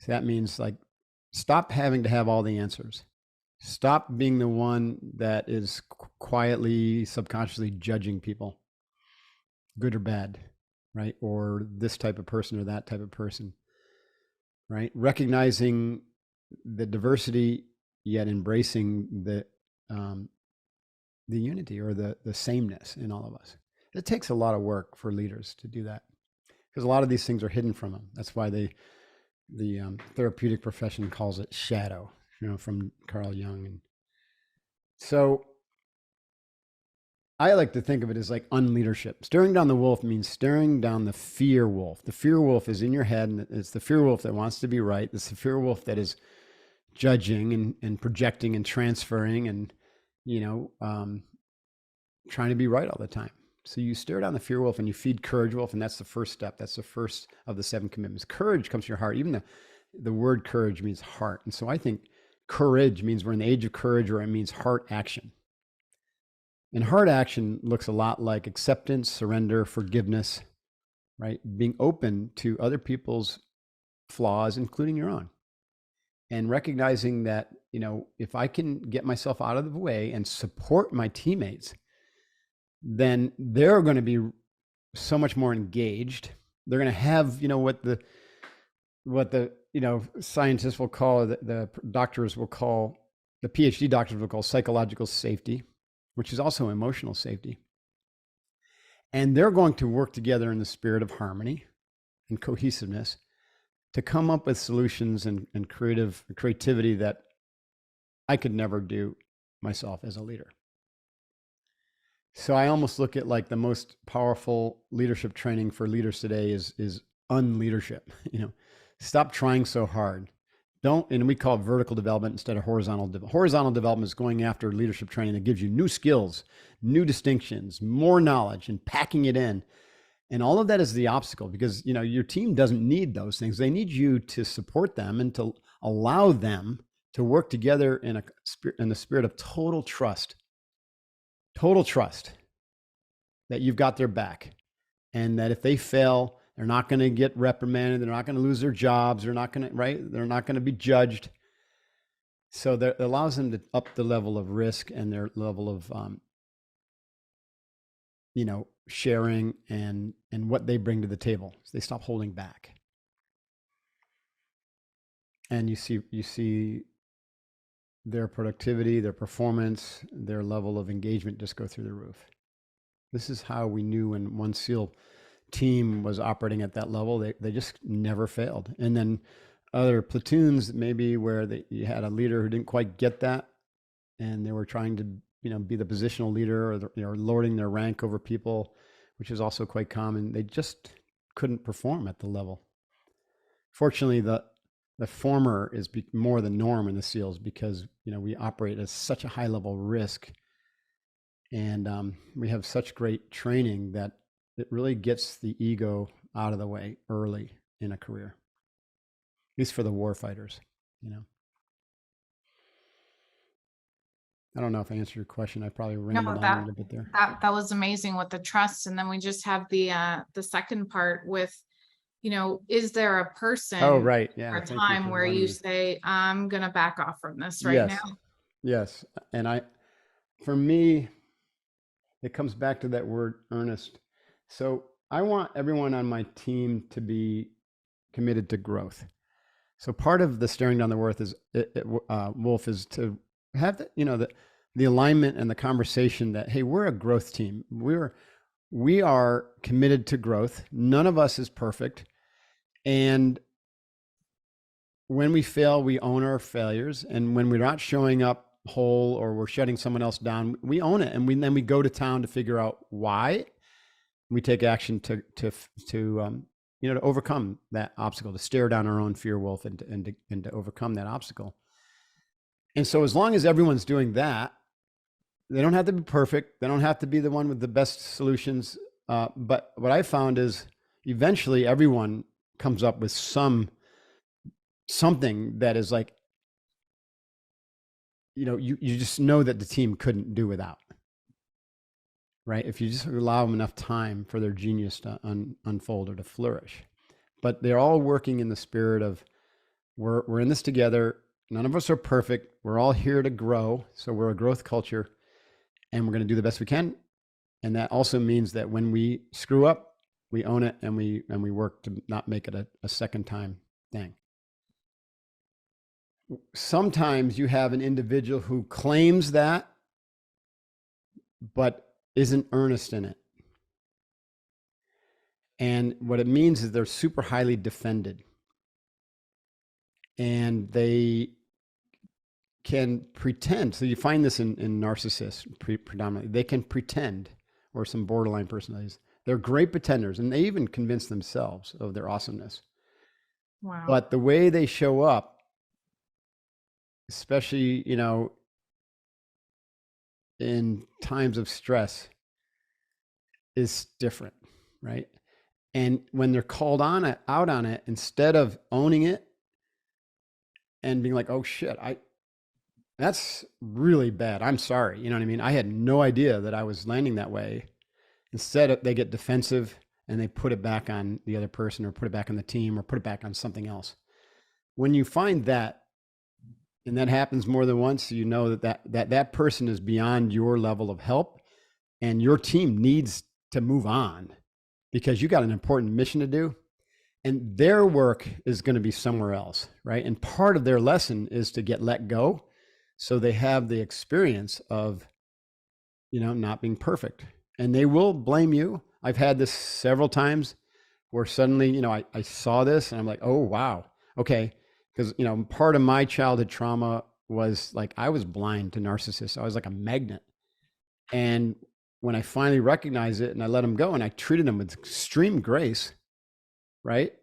So that means, like, stop having to have all the answers. Stop being the one that is quietly, subconsciously judging people, good or bad, right? Or this type of person or that type of person, right? Recognizing the diversity, yet embracing the unity or the sameness in all of us. It takes a lot of work for leaders to do that, because a lot of these things are hidden from them. That's why the therapeutic profession calls it shadow, from Carl Jung. And so I like to think of it as like unleadership. Staring down the wolf means staring down the fear wolf. The fear wolf is in your head, and it's the fear wolf that wants to be right. It's the fear wolf that is judging and projecting and transferring and, trying to be right all the time. So you stare down the fear wolf and you feed courage wolf, and that's the first step. That's the first of the 7 commitments. Courage comes from your heart. Even the word courage means heart. And so I think courage means we're in the age of courage, or it means heart action. And heart action looks a lot like acceptance, surrender, forgiveness, right? Being open to other people's flaws, including your own. And recognizing that, if I can get myself out of the way and support my teammates, then they're going to be so much more engaged. They're going to have, what the scientists will call, the doctors will call, the PhD doctors will call psychological safety, which is also emotional safety. And they're going to work together in the spirit of harmony and cohesiveness to come up with solutions and creativity that I could never do myself as a leader. So I almost look at, like, the most powerful leadership training for leaders today is unleadership. Stop trying so hard. And we call it vertical development instead of horizontal development. Horizontal development is going after leadership training that gives you new skills, new distinctions, more knowledge, and packing it in. And all of that is the obstacle, because, your team doesn't need those things. They need you to support them and to allow them to work together in the spirit of total trust that you've got their back, and that if they fail, They're not going to get reprimanded. They're not going to lose their jobs. They're not going to, right? They're not going to be judged. So that allows them to up the level of risk and their level of, sharing and what they bring to the table. So they stop holding back. And you see their productivity, their performance, their level of engagement just go through the roof. This is how we knew when one SEAL team was operating at that level, they just never failed. And then other platoons, maybe where you had a leader who didn't quite get that, and they were trying to, be the positional leader, or lording their rank over people, which is also quite common. They just couldn't perform at the level. Fortunately, the former is more the norm in the SEALs, because we operate at such a high level risk, and we have such great training that it really gets the ego out of the way early in a career, at least for the war fighters. I don't know if I answered your question. I probably rambled on a little bit there. That was amazing with the trust. And then we just have the second part with, is there a person or a time where you say, I'm going to back off from this now? Yes. And for me, it comes back to that word earnest. So I want everyone on my team to be committed to growth. So part of the staring down the wolf is to have the alignment and the conversation that, hey, we're a growth team. We are committed to growth. None of us is perfect. And when we fail, we own our failures. And when we're not showing up whole, or we're shutting someone else down, we own it. And then we go to town to figure out why. We take action to overcome that obstacle, to stare down our own fear wolf and to overcome that obstacle. And so as long as everyone's doing that, they don't have to be perfect. They don't have to be the one with the best solutions. But what I found is eventually everyone comes up with something that is like, you just know that the team couldn't do without, right? If you just allow them enough time for their genius to unfold or to flourish. But they're all working in the spirit of, we're in this together. None of us are perfect. We're all here to grow. So we're a growth culture, and we're going to do the best we can. And that also means that when we screw up, we own it, and we work to not make it a second time thing. Sometimes you have an individual who claims that, but isn't earnest in it. And what it means is they're super highly defended. And they can pretend. So you find this in narcissists predominantly. They can pretend, or some borderline personalities. They're great pretenders, and they even convince themselves of their awesomeness. Wow. But the way they show up, especially, in times of stress, is different, right? And when they're called out on it, instead of owning it and being like, oh shit, that's really bad. I'm sorry. You know what I mean? I had no idea that I was landing that way. Instead, they get defensive and they put it back on the other person, or put it back on the team, or put it back on something else. When you find that, and that happens more than once, you know that person is beyond your level of help, and your team needs to move on because you got an important mission to do, and their work is going to be somewhere else, right? And part of their lesson is to get let go, so they have the experience of, not being perfect. And they will blame you. I've had this several times where suddenly, I saw this and I'm like, oh, wow. Okay. Because, part of my childhood trauma was like, I was blind to narcissists. I was like a magnet. And when I finally recognized it and I let them go and I treated them with extreme grace, right?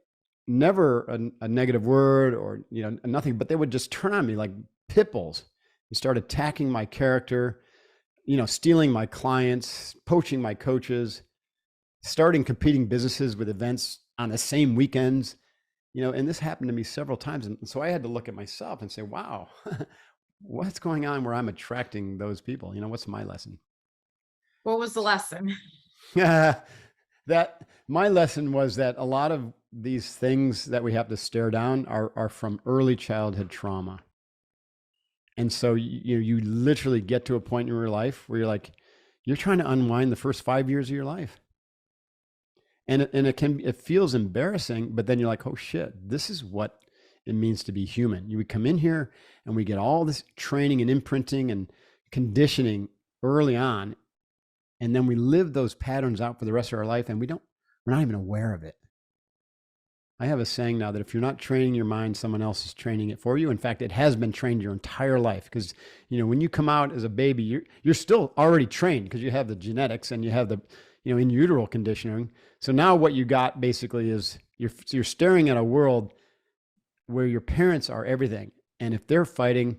Never a negative word or, nothing, but they would just turn on me like pit bulls and start attacking my character, stealing my clients, poaching my coaches, starting competing businesses with events on the same weekends, and this happened to me several times. And so I had to look at myself and say, wow, what's going on where I'm attracting those people? What's my lesson? What was the lesson? that my lesson was that a lot of these things that we have to stare down are from early childhood trauma. And so you literally get to a point in your life where you're like, you're trying to unwind the first 5 years of your life. And it feels embarrassing, but then you're like, oh shit, this is what it means to be human. We come in here and we get all this training and imprinting and conditioning early on. And then we live those patterns out for the rest of our life, and we're not even aware of it. I have a saying now that if you're not training your mind, someone else is training it for you. In fact, it has been trained your entire life, because when you come out as a baby, you're still already trained because you have the genetics and you have the in utero conditioning. So now what you got basically is you're staring at a world where your parents are everything, and if they're fighting,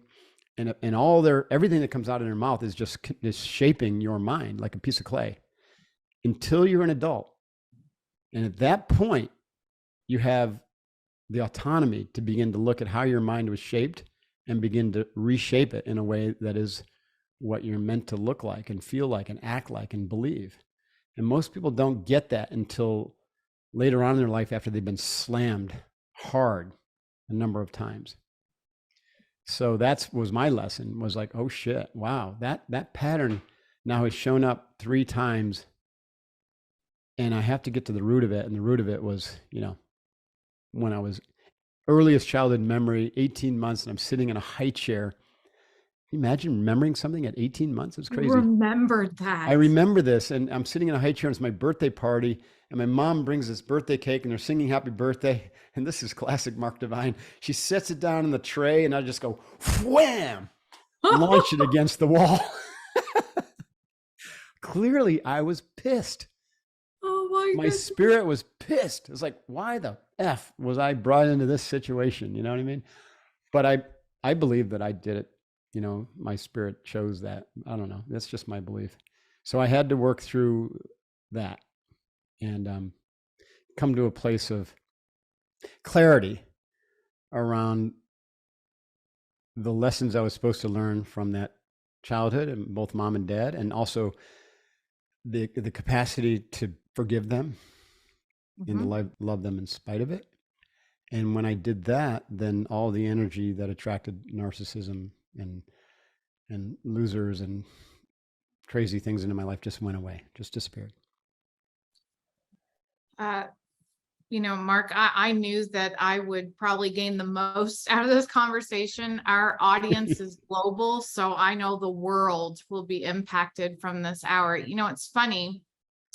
and all everything that comes out of their mouth is just shaping your mind like a piece of clay until you're an adult. And at that point, you have the autonomy to begin to look at how your mind was shaped and begin to reshape it in a way that is what you're meant to look like and feel like and act like and believe. And most people don't get that until later on in their life, after they've been slammed hard a number of times. So that was my lesson, was like, oh shit, wow, that pattern now has shown up 3 times, and I have to get to the root of it. And the root of it was, when I was earliest childhood memory, 18 months, and I'm sitting in a high chair. Can you imagine remembering something at 18 months? It's crazy. Remembered that. I remember this, and I'm sitting in a high chair, and it's my birthday party, and my mom brings this birthday cake, and they're singing happy birthday. And this is classic Mark Divine. She sets it down in the tray, and I just go, wham, launch it against the wall. Clearly, I was pissed. Oh my goodness. Spirit was pissed. It's like, why the F was I brought into this situation? You know what I mean? But I believe that I did it. My spirit chose that. I don't know. That's just my belief. So I had to work through that and come to a place of clarity around the lessons I was supposed to learn from that childhood, and both mom and dad, and also the capacity to forgive them and to love them in spite of it. And when I did that, then all the energy that attracted narcissism and losers and crazy things into my life just went away, just disappeared. Mark, I knew that I would probably gain the most out of this conversation. Our audience is global, so I know the world will be impacted from this hour. It's funny.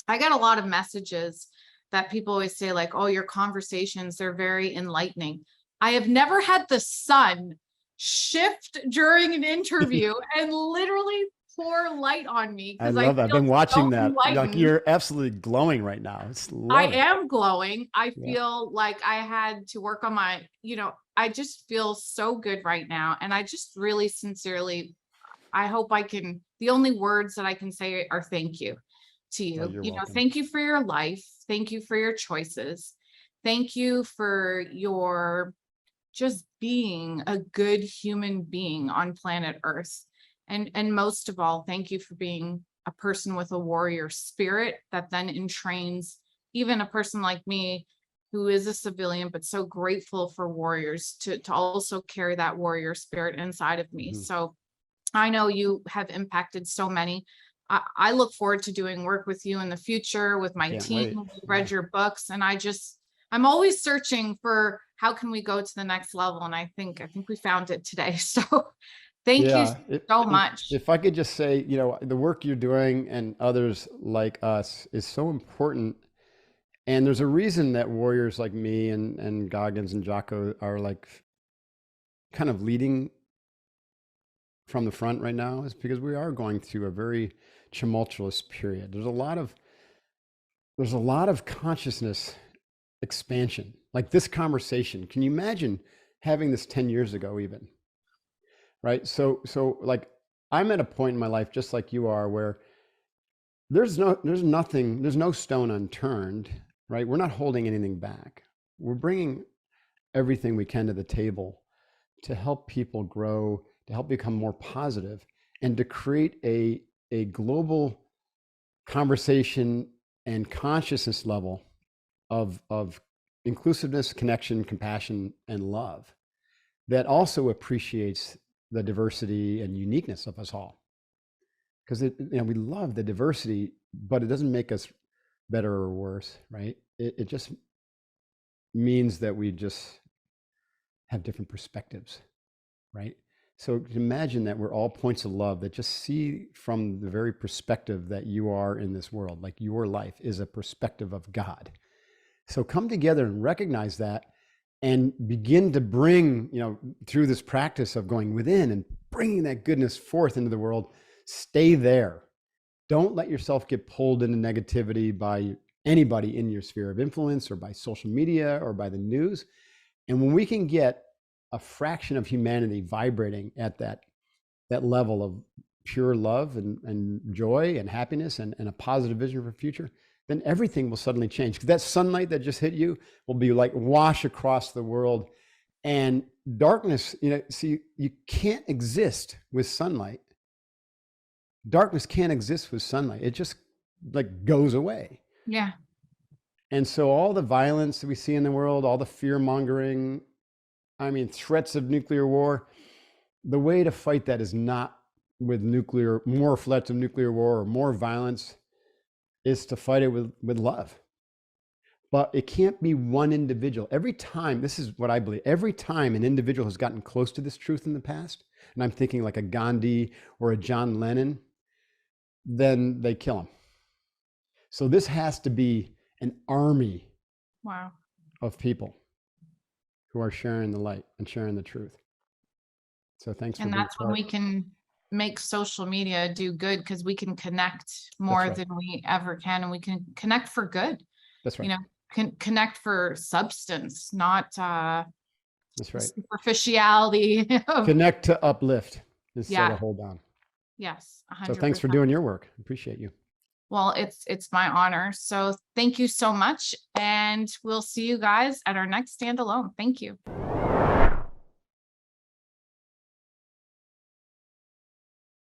I got a lot of messages that people always say, like, oh, your conversations, they're very enlightening. I have never had the sun shift during an interview and literally pour light on me. I love that. I've been watching that. Like, you're absolutely glowing right now. I am glowing. I feel like I had to work on my, I just feel so good right now. And I just really sincerely, I hope the only words that I can say are thank you to you. Thank you for your life. Thank you for your choices. Thank you for your just being a good human being on planet Earth. And most of all, thank you for being a person with a warrior spirit that then entrains even a person like me, who is a civilian, but so grateful for warriors to also carry that warrior spirit inside of me. So I know you have impacted so many. I look forward to doing work with you in the future with my team. We read your books, and I'm always searching for how can we go to the next level. And I think we found it today. So thank you so much. If I could just say, the work you're doing and others like us is so important. And there's a reason that warriors like me and Goggins and Jocko are like kind of leading from the front right now, is because we are going through a very tumultuous period. There's a lot of consciousness expansion, like this conversation. Can you imagine having this 10 years ago even? Right? So like, I'm at a point in my life, just like you are, where there's no stone unturned, right? We're not holding anything back. We're bringing everything we can to the table to help people grow, to help become more positive, and to create a global conversation and consciousness level of inclusiveness, connection, compassion, and love that also appreciates the diversity and uniqueness of us all. Because we love the diversity, but it doesn't make us better or worse, right? It just means that we just have different perspectives, right? So imagine that we're all points of love that just see from the very perspective that you are in this world, like your life is a perspective of God. So come together and recognize that and begin to bring, through this practice of going within and bringing that goodness forth into the world. Stay there. Don't let yourself get pulled into negativity by anybody in your sphere of influence or by social media or by the news. And when we can get a fraction of humanity vibrating at that level of pure love and joy and happiness and a positive vision for the future, then everything will suddenly change. Because that sunlight that just hit you will be like wash across the world. And darkness, see, you can't exist with sunlight. Darkness can't exist with sunlight. It just like goes away. Yeah. And so all the violence that we see in the world, all the fear mongering, threats of nuclear war, the way to fight that is not with more threats of nuclear war or more violence, is to fight it with love. But it can't be one individual. Every time, this is what I believe, every time an individual has gotten close to this truth in the past, and I'm thinking like a Gandhi or a John Lennon, then they kill him. So this has to be an army of people who are sharing the light and sharing the truth. So thanks for being And that's when we can make social media do good, because we can connect more than we ever can, and we can connect for good. That's right. Connect for substance, not that's right. Superficiality. Connect to uplift instead of hold down. Yes. 100%. So thanks for doing your work. Appreciate you. Well, it's my honor. So thank you so much. And we'll see you guys at our next standalone. Thank you.